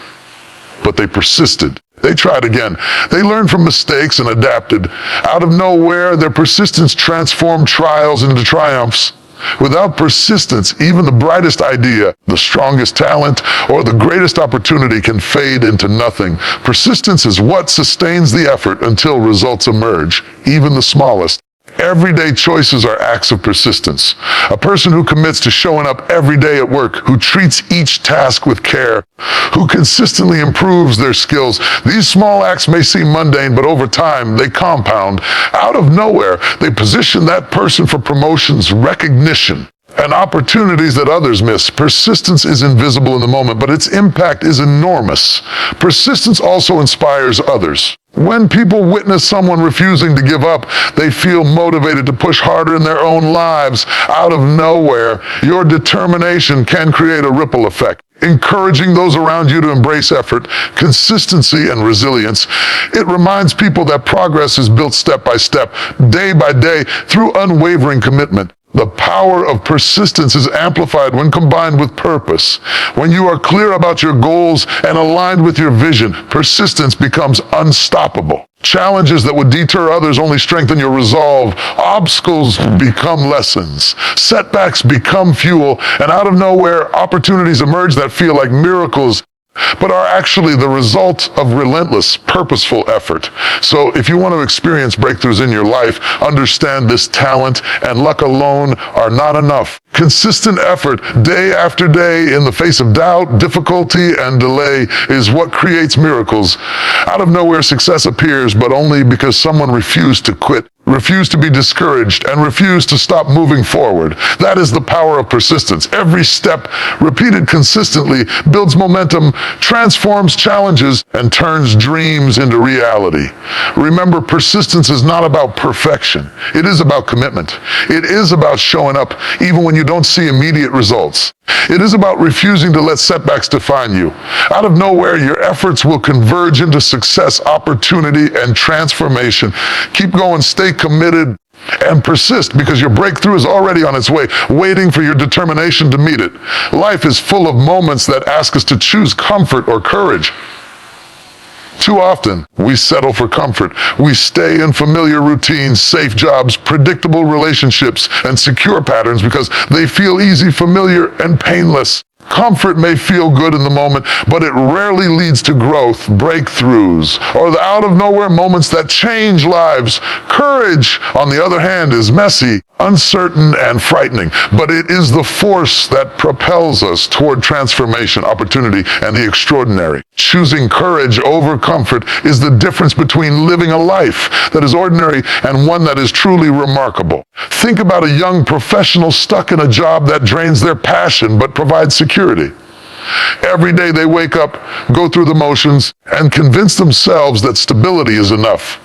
but they persisted. They tried again. They learned from mistakes and adapted. Out of nowhere, their persistence transformed trials into triumphs. Without persistence, even the brightest idea, the strongest talent, or the greatest opportunity can fade into nothing. Persistence is what sustains the effort until results emerge, even the smallest. Everyday choices are acts of persistence. A person who commits to showing up every day at work, who treats each task with care, who consistently improves their skills. These small acts may seem mundane, but over time, they compound. Out of nowhere, they position that person for promotions, recognition, and opportunities that others miss. Persistence is invisible in the moment, but its impact is enormous. Persistence also inspires others. When people witness someone refusing to give up, they feel motivated to push harder in their own lives. Out of nowhere, your determination can create a ripple effect, encouraging those around you to embrace effort, consistency, and resilience. It reminds people that progress is built step by step, day by day, through unwavering commitment. The power of persistence is amplified when combined with purpose. When you are clear about your goals and aligned with your vision, persistence becomes unstoppable. Challenges that would deter others only strengthen your resolve. Obstacles become lessons. Setbacks become fuel. And out of nowhere, opportunities emerge that feel like miracles, but are actually the result of relentless, purposeful effort. So if you want to experience breakthroughs in your life, understand this: talent and luck alone are not enough. Consistent effort, day after day, in the face of doubt, difficulty, and delay, is what creates miracles. Out of nowhere, success appears, but only because someone refused to quit, refused to be discouraged, and refused to stop moving forward. That is the power of persistence. Every step, repeated consistently, builds momentum, transforms challenges, and turns dreams into reality. Remember, persistence is not about perfection. It is about commitment. It is about showing up even when you don't see immediate results. It is about refusing to let setbacks define you. Out of nowhere, your efforts will converge into success, opportunity, and transformation. Keep going, stay committed, and persist, because your breakthrough is already on its way, waiting for your determination to meet it. Life is full of moments that ask us to choose comfort or courage. Too often, we settle for comfort. We stay in familiar routines, safe jobs, predictable relationships, and secure patterns because they feel easy, familiar, and painless. Comfort may feel good in the moment, but it rarely leads to growth, breakthroughs, or the out-of-nowhere moments that change lives. Courage, on the other hand, is messy, uncertain, and frightening, but it is the force that propels us toward transformation, opportunity, and the extraordinary. Choosing courage over comfort is the difference between living a life that is ordinary and one that is truly remarkable. Think about a young professional stuck in a job that drains their passion but provides security. Every day they wake up, go through the motions, and convince themselves that stability is enough.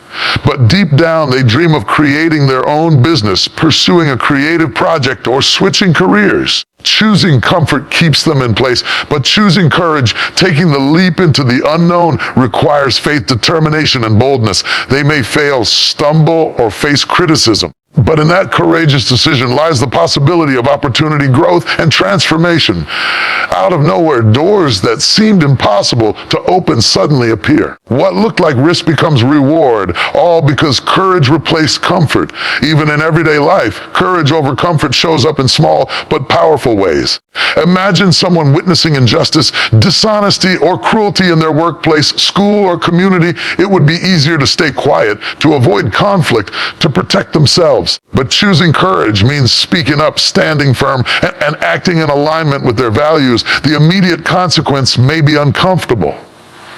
But deep down, they dream of creating their own business, pursuing a creative project, or switching careers. Choosing comfort keeps them in place, but choosing courage, taking the leap into the unknown, requires faith, determination, and boldness. They may fail, stumble, or face criticism. But in that courageous decision lies the possibility of opportunity, growth, and transformation. Out of nowhere, doors that seemed impossible to open suddenly appear. What looked like risk becomes reward, all because courage replaced comfort. Even in everyday life, courage over comfort shows up in small but powerful ways. Imagine someone witnessing injustice, dishonesty, or cruelty in their workplace, school, or community. It would be easier to stay quiet, to avoid conflict, to protect themselves. But choosing courage means speaking up, standing firm, and acting in alignment with their values. The immediate consequence may be uncomfortable.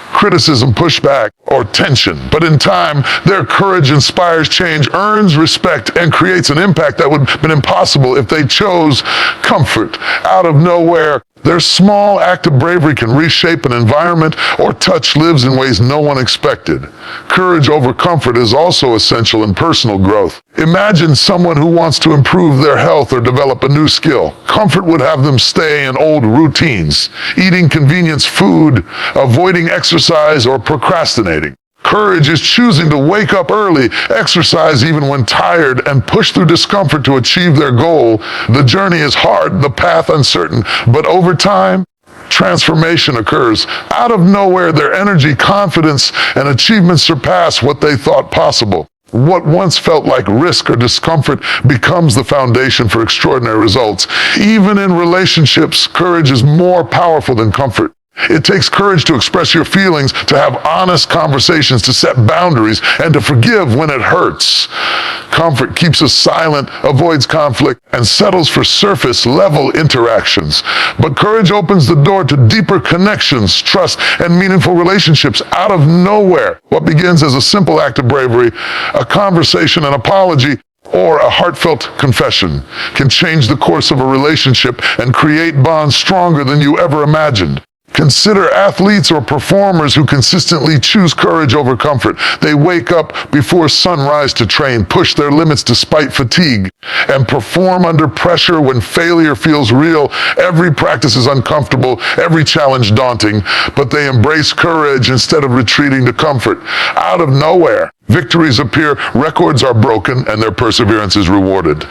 Criticism, pushback, or tension. But in time, their courage inspires change, earns respect, and creates an impact that would have been impossible if they chose comfort. Out of nowhere, their small act of bravery can reshape an environment or touch lives in ways no one expected. Courage over comfort is also essential in personal growth. Imagine someone who wants to improve their health or develop a new skill. Comfort would have them stay in old routines, eating convenience food, avoiding exercise, or procrastinating. Courage is choosing to wake up early, exercise even when tired, and push through discomfort to achieve their goal. The journey is hard, the path uncertain, but over time, transformation occurs. Out of nowhere, their energy, confidence, and achievements surpass what they thought possible. What once felt like risk or discomfort becomes the foundation for extraordinary results. Even in relationships, courage is more powerful than comfort. It takes courage to express your feelings, to have honest conversations, to set boundaries, and to forgive when it hurts. Comfort keeps us silent, avoids conflict, and settles for surface-level interactions. But courage opens the door to deeper connections, trust, and meaningful relationships. Out of nowhere, what begins as a simple act of bravery, a conversation, an apology, or a heartfelt confession can change the course of a relationship and create bonds stronger than you ever imagined. Consider athletes or performers who consistently choose courage over comfort. They wake up before sunrise to train, push their limits despite fatigue, and perform under pressure when failure feels real. Every practice is uncomfortable, every challenge daunting, but they embrace courage instead of retreating to comfort. Out of nowhere, victories appear, records are broken, and their perseverance is rewarded.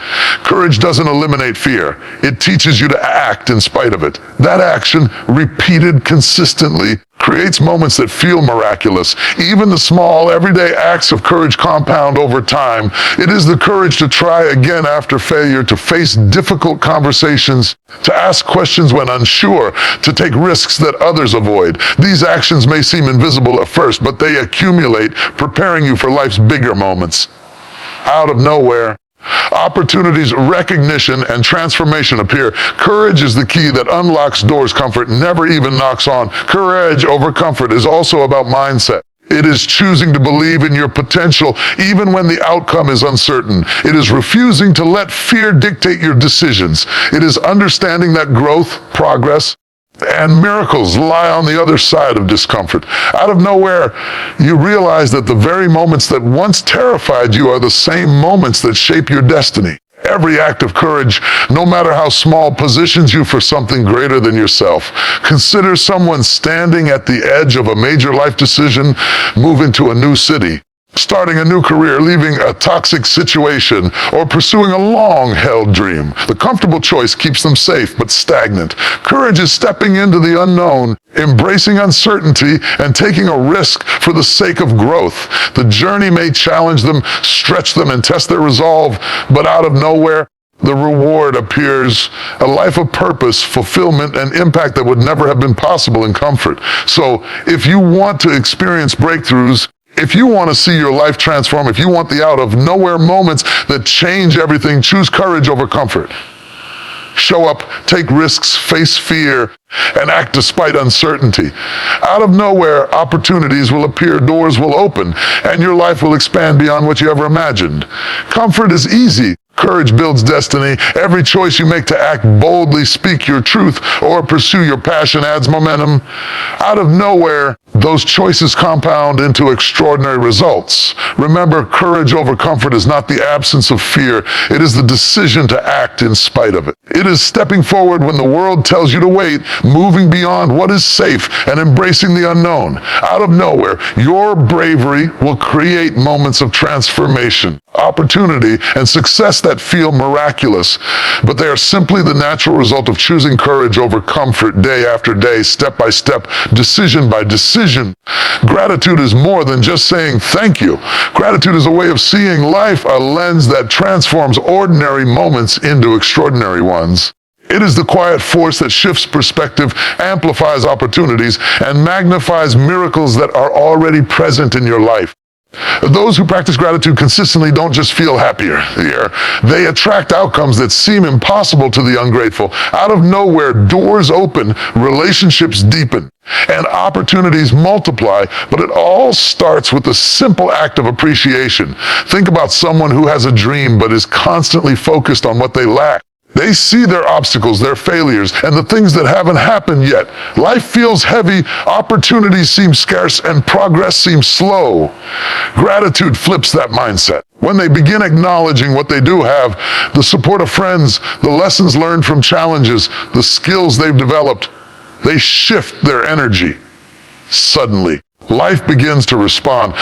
Courage doesn't eliminate fear. It teaches you to act in spite of it. That action, repeated consistently, creates moments that feel miraculous. Even the small, everyday acts of courage compound over time. It is the courage to try again after failure, to face difficult conversations, to ask questions when unsure, to take risks that others avoid. These actions may seem invisible at first, but they accumulate, preparing you for life's bigger moments. Out of nowhere, opportunities, recognition, and transformation appear. Courage is the key that unlocks doors comfort never even knocks on. Courage over comfort is also about mindset. It is choosing to believe in your potential even when the outcome is uncertain. It is refusing to let fear dictate your decisions. It is understanding that growth, progress, and miracles lie on the other side of discomfort. Out of nowhere, you realize that the very moments that once terrified you are the same moments that shape your destiny. Every act of courage, no matter how small, positions you for something greater than yourself. Consider someone standing at the edge of a major life decision, moving to a new city, starting a new career, leaving a toxic situation, or pursuing a long-held dream. The comfortable choice keeps them safe but stagnant. Courage is stepping into the unknown, embracing uncertainty, and taking a risk for the sake of growth. The journey may challenge them, stretch them, and test their resolve, but out of nowhere, the reward appears, a life of purpose, fulfillment, and impact that would never have been possible in comfort. So if you want to experience breakthroughs, if you want to see your life transform, if you want the out-of-nowhere moments that change everything, choose courage over comfort. Show up, take risks, face fear, and act despite uncertainty. Out of nowhere, opportunities will appear, doors will open, and your life will expand beyond what you ever imagined. Comfort is easy. Courage builds destiny. Every choice you make to act boldly, speak your truth, or pursue your passion adds momentum. Out of nowhere, those choices compound into extraordinary results. Remember, courage over comfort is not the absence of fear. It is the decision to act in spite of it. It is stepping forward when the world tells you to wait, moving beyond what is safe and embracing the unknown. Out of nowhere, your bravery will create moments of transformation, opportunity, and success that feel miraculous. But they are simply the natural result of choosing courage over comfort day after day, step by step, decision by decision. Gratitude is more than just saying thank you. Gratitude is a way of seeing life, a lens that transforms ordinary moments into extraordinary ones. It is the quiet force that shifts perspective, amplifies opportunities, and magnifies miracles that are already present in your life. Those who practice gratitude consistently don't just feel happier. They attract outcomes that seem impossible to the ungrateful. Out of nowhere, doors open, relationships deepen, and opportunities multiply, but it all starts with a simple act of appreciation. Think about someone who has a dream but is constantly focused on what they lack. They see their obstacles, their failures, and the things that haven't happened yet. Life feels heavy, opportunities seem scarce, and progress seems slow. Gratitude flips that mindset. When they begin acknowledging what they do have, the support of friends, the lessons learned from challenges, the skills they've developed, they shift their energy. Suddenly, life begins to respond.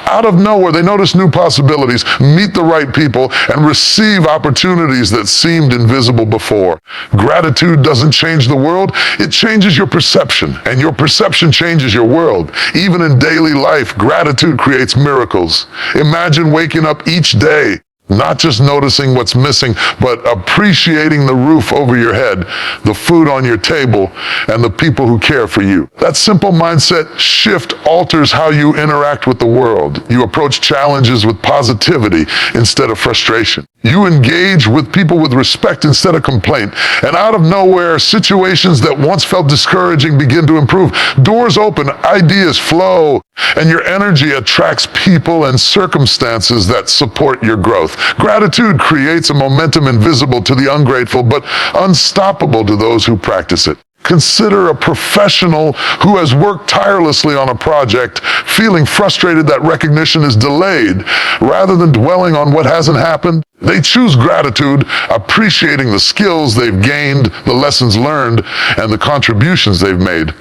Out of nowhere, they notice new possibilities, meet the right people, and receive opportunities that seemed invisible before. Gratitude doesn't change the world, it changes your perception, and your perception changes your world. Even in daily life, gratitude creates miracles. Imagine waking up each day not just noticing what's missing, but appreciating the roof over your head, the food on your table, and the people who care for you. That simple mindset shift alters how you interact with the world. You approach challenges with positivity instead of frustration. You engage with people with respect instead of complaint. And out of nowhere, situations that once felt discouraging begin to improve. Doors open, ideas flow, and your energy attracts people and circumstances that support your growth. Gratitude creates a momentum invisible to the ungrateful, but unstoppable to those who practice it. Consider a professional who has worked tirelessly on a project, feeling frustrated that recognition is delayed. Rather than dwelling on what hasn't happened, they choose gratitude, appreciating the skills they've gained, the lessons learned, and the contributions they've made.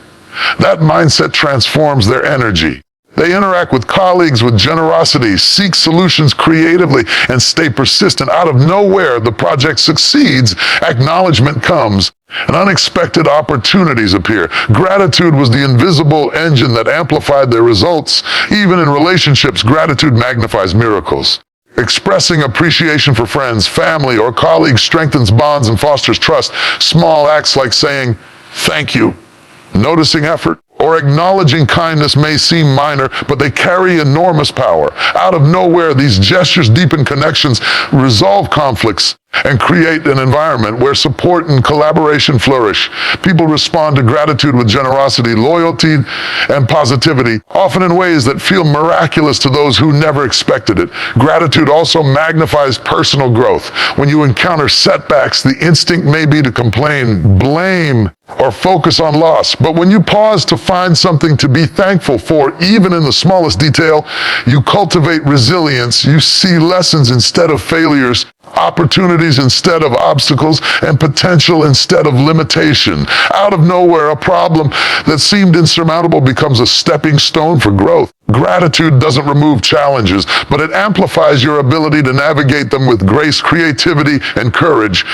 That mindset transforms their energy. They interact with colleagues with generosity, seek solutions creatively, and stay persistent. Out of nowhere, the project succeeds, acknowledgement comes, and unexpected opportunities appear. Gratitude was the invisible engine that amplified their results. Even in relationships, gratitude magnifies miracles. Expressing appreciation for friends, family, or colleagues strengthens bonds and fosters trust. Small acts like saying, "Thank you," noticing effort, or acknowledging kindness may seem minor, but they carry enormous power. Out of nowhere, these gestures deepen connections, resolve conflicts, and create an environment where support and collaboration flourish. People respond to gratitude with generosity, loyalty, and positivity, often in ways that feel miraculous to those who never expected it. Gratitude also magnifies personal growth. When you encounter setbacks, the instinct may be to complain, blame, or focus on loss. But when you pause to find something to be thankful for, even in the smallest detail, you cultivate resilience. You see lessons instead of failures, opportunities instead of obstacles, and potential instead of limitation. Out of nowhere, a problem that seemed insurmountable becomes a stepping stone for growth. Gratitude doesn't remove challenges, but it amplifies your ability to navigate them with grace, creativity, and courage.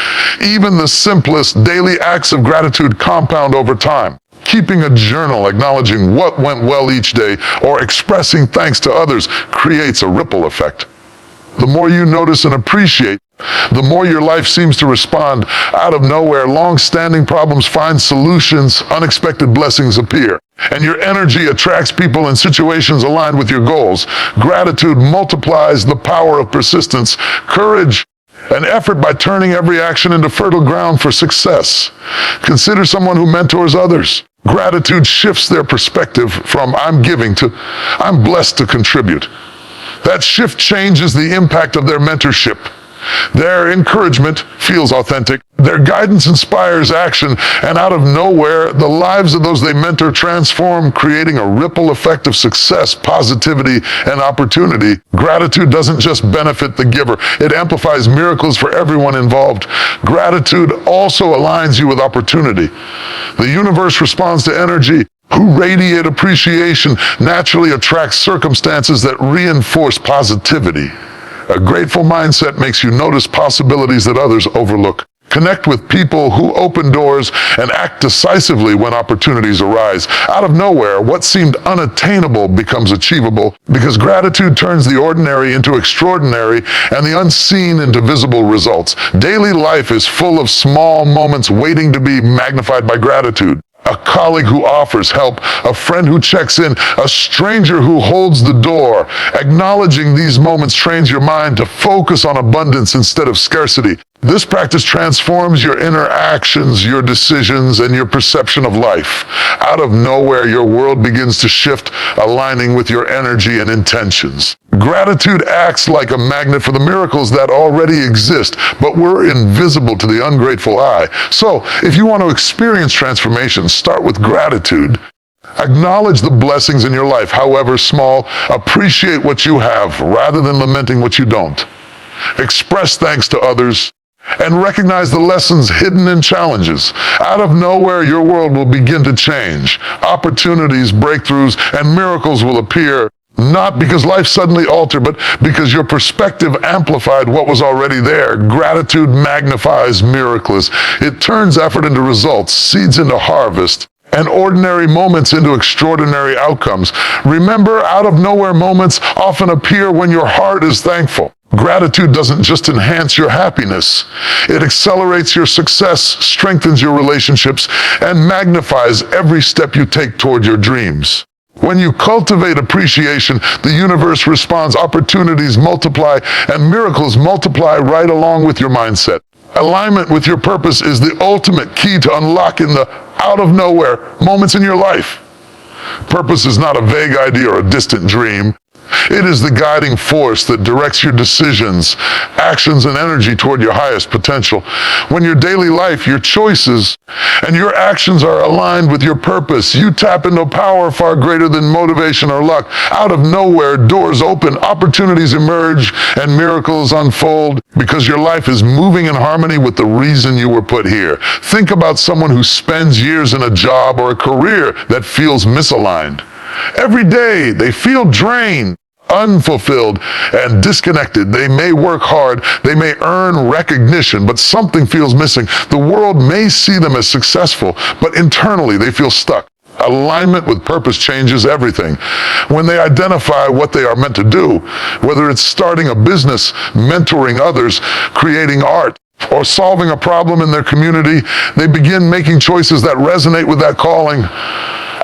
Even the simplest daily acts of gratitude compound over time. Keeping a journal acknowledging what went well each day or expressing thanks to others creates a ripple effect. The more you notice and appreciate, the more your life seems to respond. Out of nowhere, long-standing problems find solutions, unexpected blessings appear, and your energy attracts people and situations aligned with your goals. Gratitude multiplies the power of persistence, courage, and effort by turning every action into fertile ground for success. Consider someone who mentors others. Gratitude shifts their perspective from "I'm giving" to "I'm blessed to contribute." That shift changes the impact of their mentorship. Their encouragement feels authentic. Their guidance inspires action, and out of nowhere, the lives of those they mentor transform, creating a ripple effect of success, positivity, and opportunity. Gratitude doesn't just benefit the giver, it amplifies miracles for everyone involved. Gratitude also aligns you with opportunity. The universe responds to energy. Who radiate appreciation naturally attracts circumstances that reinforce positivity. A grateful mindset makes you notice possibilities that others overlook. Connect with people who open doors and act decisively when opportunities arise. Out of nowhere, what seemed unattainable becomes achievable because gratitude turns the ordinary into extraordinary and the unseen into visible results. Daily life is full of small moments waiting to be magnified by gratitude. A colleague who offers help, a friend who checks in, a stranger who holds the door. Acknowledging these moments trains your mind to focus on abundance instead of scarcity. This practice transforms your interactions, your decisions, and your perception of life. Out of nowhere, your world begins to shift, aligning with your energy and intentions. Gratitude acts like a magnet for the miracles that already exist, but were invisible to the ungrateful eye. So, if you want to experience transformation, start with gratitude. Acknowledge the blessings in your life, however small. Appreciate what you have rather than lamenting what you don't. Express thanks to others and recognize the lessons hidden in challenges. Out of nowhere, your world will begin to change. Opportunities, breakthroughs, and miracles will appear, not because life suddenly altered, but because your perspective amplified what was already there. Gratitude magnifies miracles. It turns effort into results, seeds into harvest, and ordinary moments into extraordinary outcomes. Remember, out of nowhere moments often appear when your heart is thankful. Gratitude doesn't just enhance your happiness. It accelerates your success, strengthens your relationships, and magnifies every step you take toward your dreams. When you cultivate appreciation, the universe responds, opportunities multiply, and miracles multiply right along with your mindset. Alignment with your purpose is the ultimate key to unlocking the out-of-nowhere moments in your life. Purpose is not a vague idea or a distant dream. It is the guiding force that directs your decisions, actions, and energy toward your highest potential. When your daily life, your choices, and your actions are aligned with your purpose, you tap into power far greater than motivation or luck. Out of nowhere, doors open, opportunities emerge, and miracles unfold because your life is moving in harmony with the reason you were put here. Think about someone who spends years in a job or a career that feels misaligned. Every day, they feel drained, unfulfilled, and disconnected. They may work hard, they may earn recognition, but something feels missing. The world may see them as successful, but internally they feel stuck. Alignment with purpose changes everything. When they identify what they are meant to do, whether it's starting a business, mentoring others, creating art, or solving a problem in their community, they begin making choices that resonate with that calling.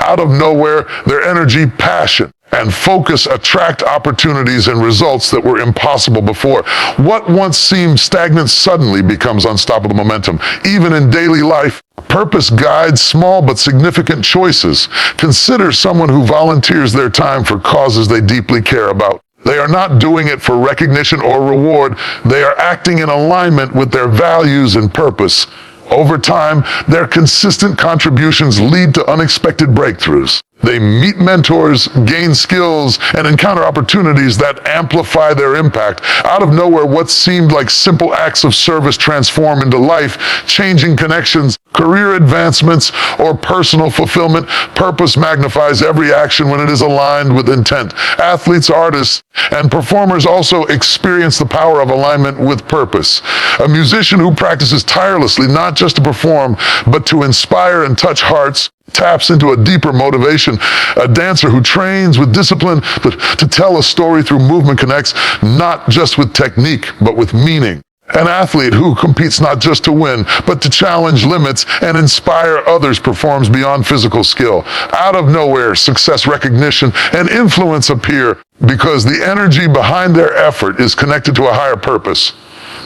Out of nowhere, their energy, passion, and focus attract opportunities and results that were impossible before. What once seemed stagnant suddenly becomes unstoppable momentum. Even in daily life, purpose guides small but significant choices. Consider someone who volunteers their time for causes they deeply care about. They are not doing it for recognition or reward. They are acting in alignment with their values and purpose. Over time, their consistent contributions lead to unexpected breakthroughs. They meet mentors, gain skills, and encounter opportunities that amplify their impact. Out of nowhere, what seemed like simple acts of service transform into life-changing connections, career advancements, or personal fulfillment. Purpose magnifies every action when it is aligned with intent. Athletes, artists, and performers also experience the power of alignment with purpose. A musician who practices tirelessly, not just to perform, but to inspire and touch hearts, taps into a deeper motivation. A dancer who trains with discipline to tell a story through movement connects not just with technique, but with meaning. An athlete who competes not just to win, but to challenge limits and inspire others performs beyond physical skill. Out of nowhere, success, recognition, and influence appear because the energy behind their effort is connected to a higher purpose.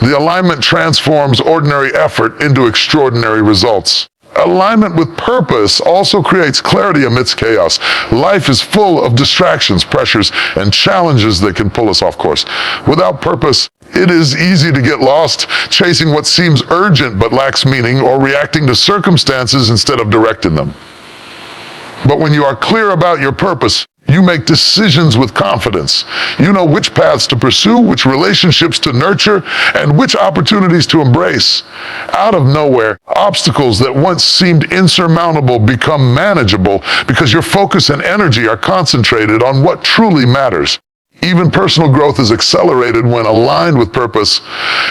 The alignment transforms ordinary effort into extraordinary results. Alignment with purpose also creates clarity amidst chaos. Life is full of distractions, pressures, and challenges that can pull us off course. Without purpose, It is easy to get lost chasing what seems urgent but lacks meaning, or reacting to circumstances instead of directing them. But when you are clear about your purpose, you make decisions with confidence. You know which paths to pursue, which relationships to nurture, and which opportunities to embrace. Out of nowhere, obstacles that once seemed insurmountable become manageable because your focus and energy are concentrated on what truly matters. Even personal growth is accelerated when aligned with purpose.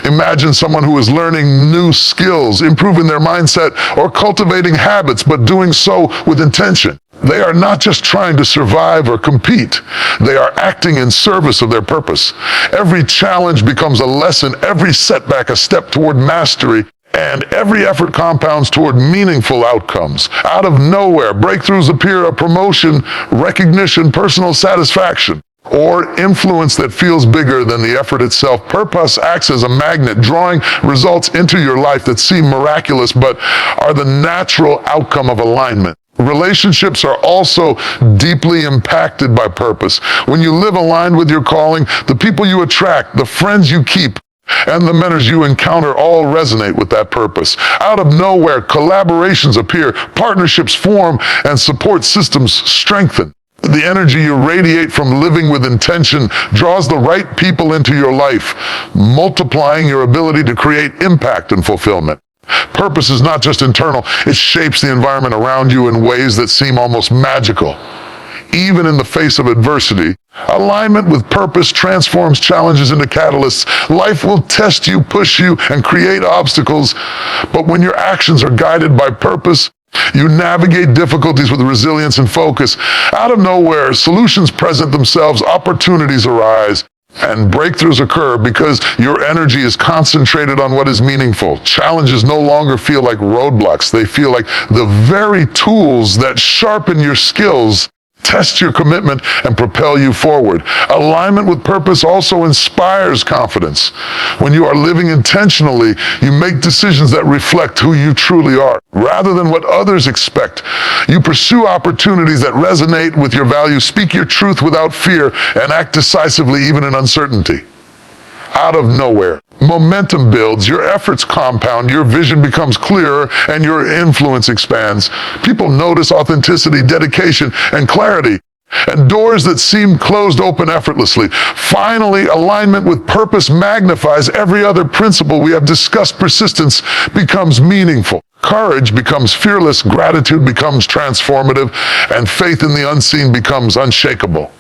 Imagine someone who is learning new skills, improving their mindset, or cultivating habits, but doing so with intention. They are not just trying to survive or compete. They are acting in service of their purpose. Every challenge becomes a lesson, every setback a step toward mastery, and every effort compounds toward meaningful outcomes. Out of nowhere, breakthroughs appear: a promotion, recognition, personal satisfaction, or influence that feels bigger than the effort itself. Purpose acts as a magnet, drawing results into your life that seem miraculous but are the natural outcome of alignment. Relationships are also deeply impacted by purpose. When you live aligned with your calling, the people you attract, the friends you keep, and the mentors you encounter all resonate with that purpose. Out of nowhere, collaborations appear, partnerships form, and support systems strengthen. The energy you radiate from living with intention draws the right people into your life, multiplying your ability to create impact and fulfillment. Purpose is not just internal, it shapes the environment around you in ways that seem almost magical. Even in the face of adversity, alignment with purpose transforms challenges into catalysts. Life will test you, push you, and create obstacles, but when your actions are guided by purpose, you navigate difficulties with resilience and focus. Out of nowhere, solutions present themselves, opportunities arise, and breakthroughs occur because your energy is concentrated on what is meaningful. Challenges no longer feel like roadblocks. They feel like the very tools that sharpen your skills, test your commitment, and propel you forward. Alignment with purpose also inspires confidence. When you are living intentionally, you make decisions that reflect who you truly are, rather than what others expect. You pursue opportunities that resonate with your values, speak your truth without fear, and act decisively even in uncertainty. Out of nowhere, momentum builds, your efforts compound, your vision becomes clearer, and your influence expands. People notice authenticity, dedication, and clarity, and doors that seemed closed open effortlessly. Finally, alignment with purpose magnifies every other principle we have discussed. Persistence becomes meaningful. Courage becomes fearless, gratitude becomes transformative, and faith in the unseen becomes unshakable.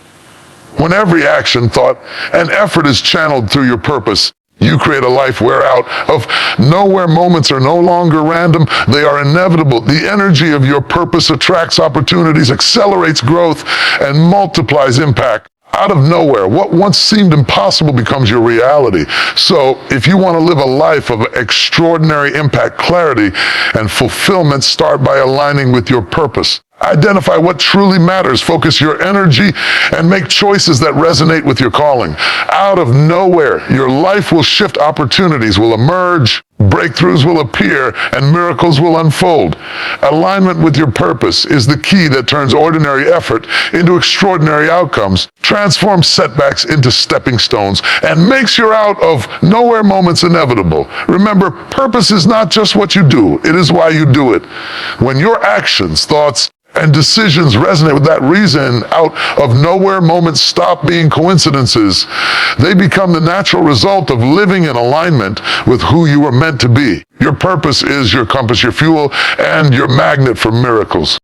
When every action, thought, and effort is channeled through your purpose, you create a life where out of nowhere moments are no longer random, they are inevitable. The energy of your purpose attracts opportunities, accelerates growth, and multiplies impact. Out of nowhere, what once seemed impossible becomes your reality. So, if you want to live a life of extraordinary impact, clarity, and fulfillment, start by aligning with your purpose. Identify what truly matters, focus your energy, and make choices that resonate with your calling. Out of nowhere, your life will shift, opportunities will emerge, breakthroughs will appear, and miracles will unfold. Alignment with your purpose is the key that turns ordinary effort into extraordinary outcomes, transforms setbacks into stepping stones, and makes your out of nowhere moments inevitable. Remember, purpose is not just what you do, it is why you do it. When your actions, thoughts, and decisions resonate with that reason, out of nowhere moments stop being coincidences. They become the natural result of living in alignment with who you are meant to be. Your purpose is your compass, your fuel, and your magnet for miracles.